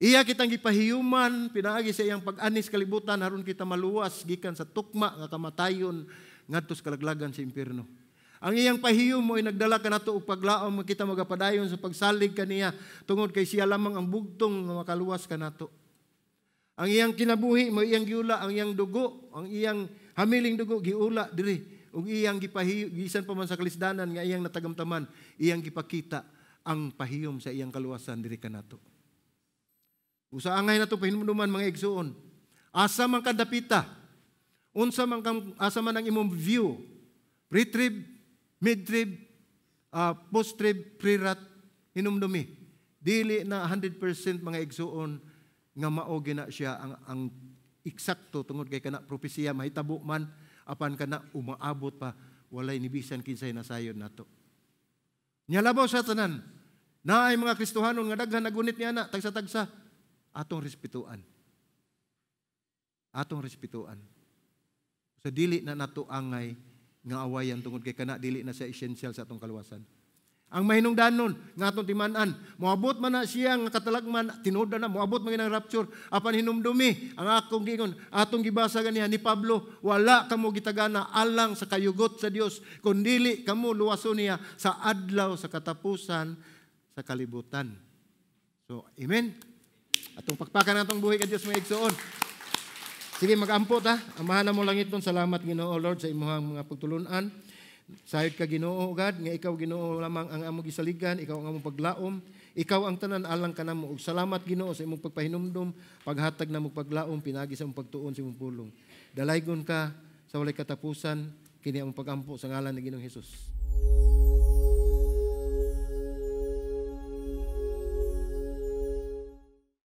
Iya kitang gipahiyuman pinaagi sa iyang pag-anis kalibutan aron kita maluwas gikan sa tukma nga kamatayon ngadto sa kalaglagan sa impierno. Ang iyang pahiyom mo ay nagdala kanato og paglaom nga kita magapadayon sa pagsalig kaniya tungod kay siya lamang ang bugtong nga makaluwas kanato. Ang iyang kinabuhi mo iyang giula, ang iyang dugo, ang iyang hamiling dugo giula diri ug iyang gisan pa man sa kalisdanan nga iyang natagamtaman, iyang gipakita ang pahiyom sa iyang kaluwasan diri kanato. Usa angay nato pahinumduman mga igsuon. Asa man ka dapita, unsa man asa man ang imong view, pre-trib, mid-trib, post-trib, pre-rat, hinumdumi. Dili na 100% mga igsuon nga mao gina siya ang eksakto tungod kay kana propesiya mahitabo man apan kana umaabot pa walay nibisan kinsay nasayod nato. Nya labaw sa tanan, naay mga Kristohanon nga daghan nagunit niya na tagsa-tagsa atong respetuan. Atong respetuan. Sa dili na nato angay nga awayan tungod kay kana dili na sa essential sa atong kaluwasan. Ang mahinungdanon nga atong timan-an, moabot man na siya nga katalagman, tinuod na moabot man ang rapture, apan hinumdumi ang akong gingon, atong gibasa ganiha ni Pablo, wala kamo gitagana alang sa kayugot sa Dios, kundili kamo luwason niya sa adlaw sa katapusan sa kalibutan. So, amen. Atong pakpakan natong buhi ka Dios mga igsoon. Sige, mag-ampot ha. Amahan na mo langit nun. Salamat Ginoo Lord sa imong mga pagtulunan. Sayod ka Ginoo God, nga ikaw Ginoo lamang ang among gisaligan, ikaw ang among paglaom, ikaw ang tanan alang kanamo. Ug salamat Ginoo sa imong pagpahinumdom, paghatag namo paglaom, pinagi sa imong pagtuon sa imong pulong. Dalaygon ka sa walay katapusan, kini ang pagampo sa ngalan ni Ginoong Hesus.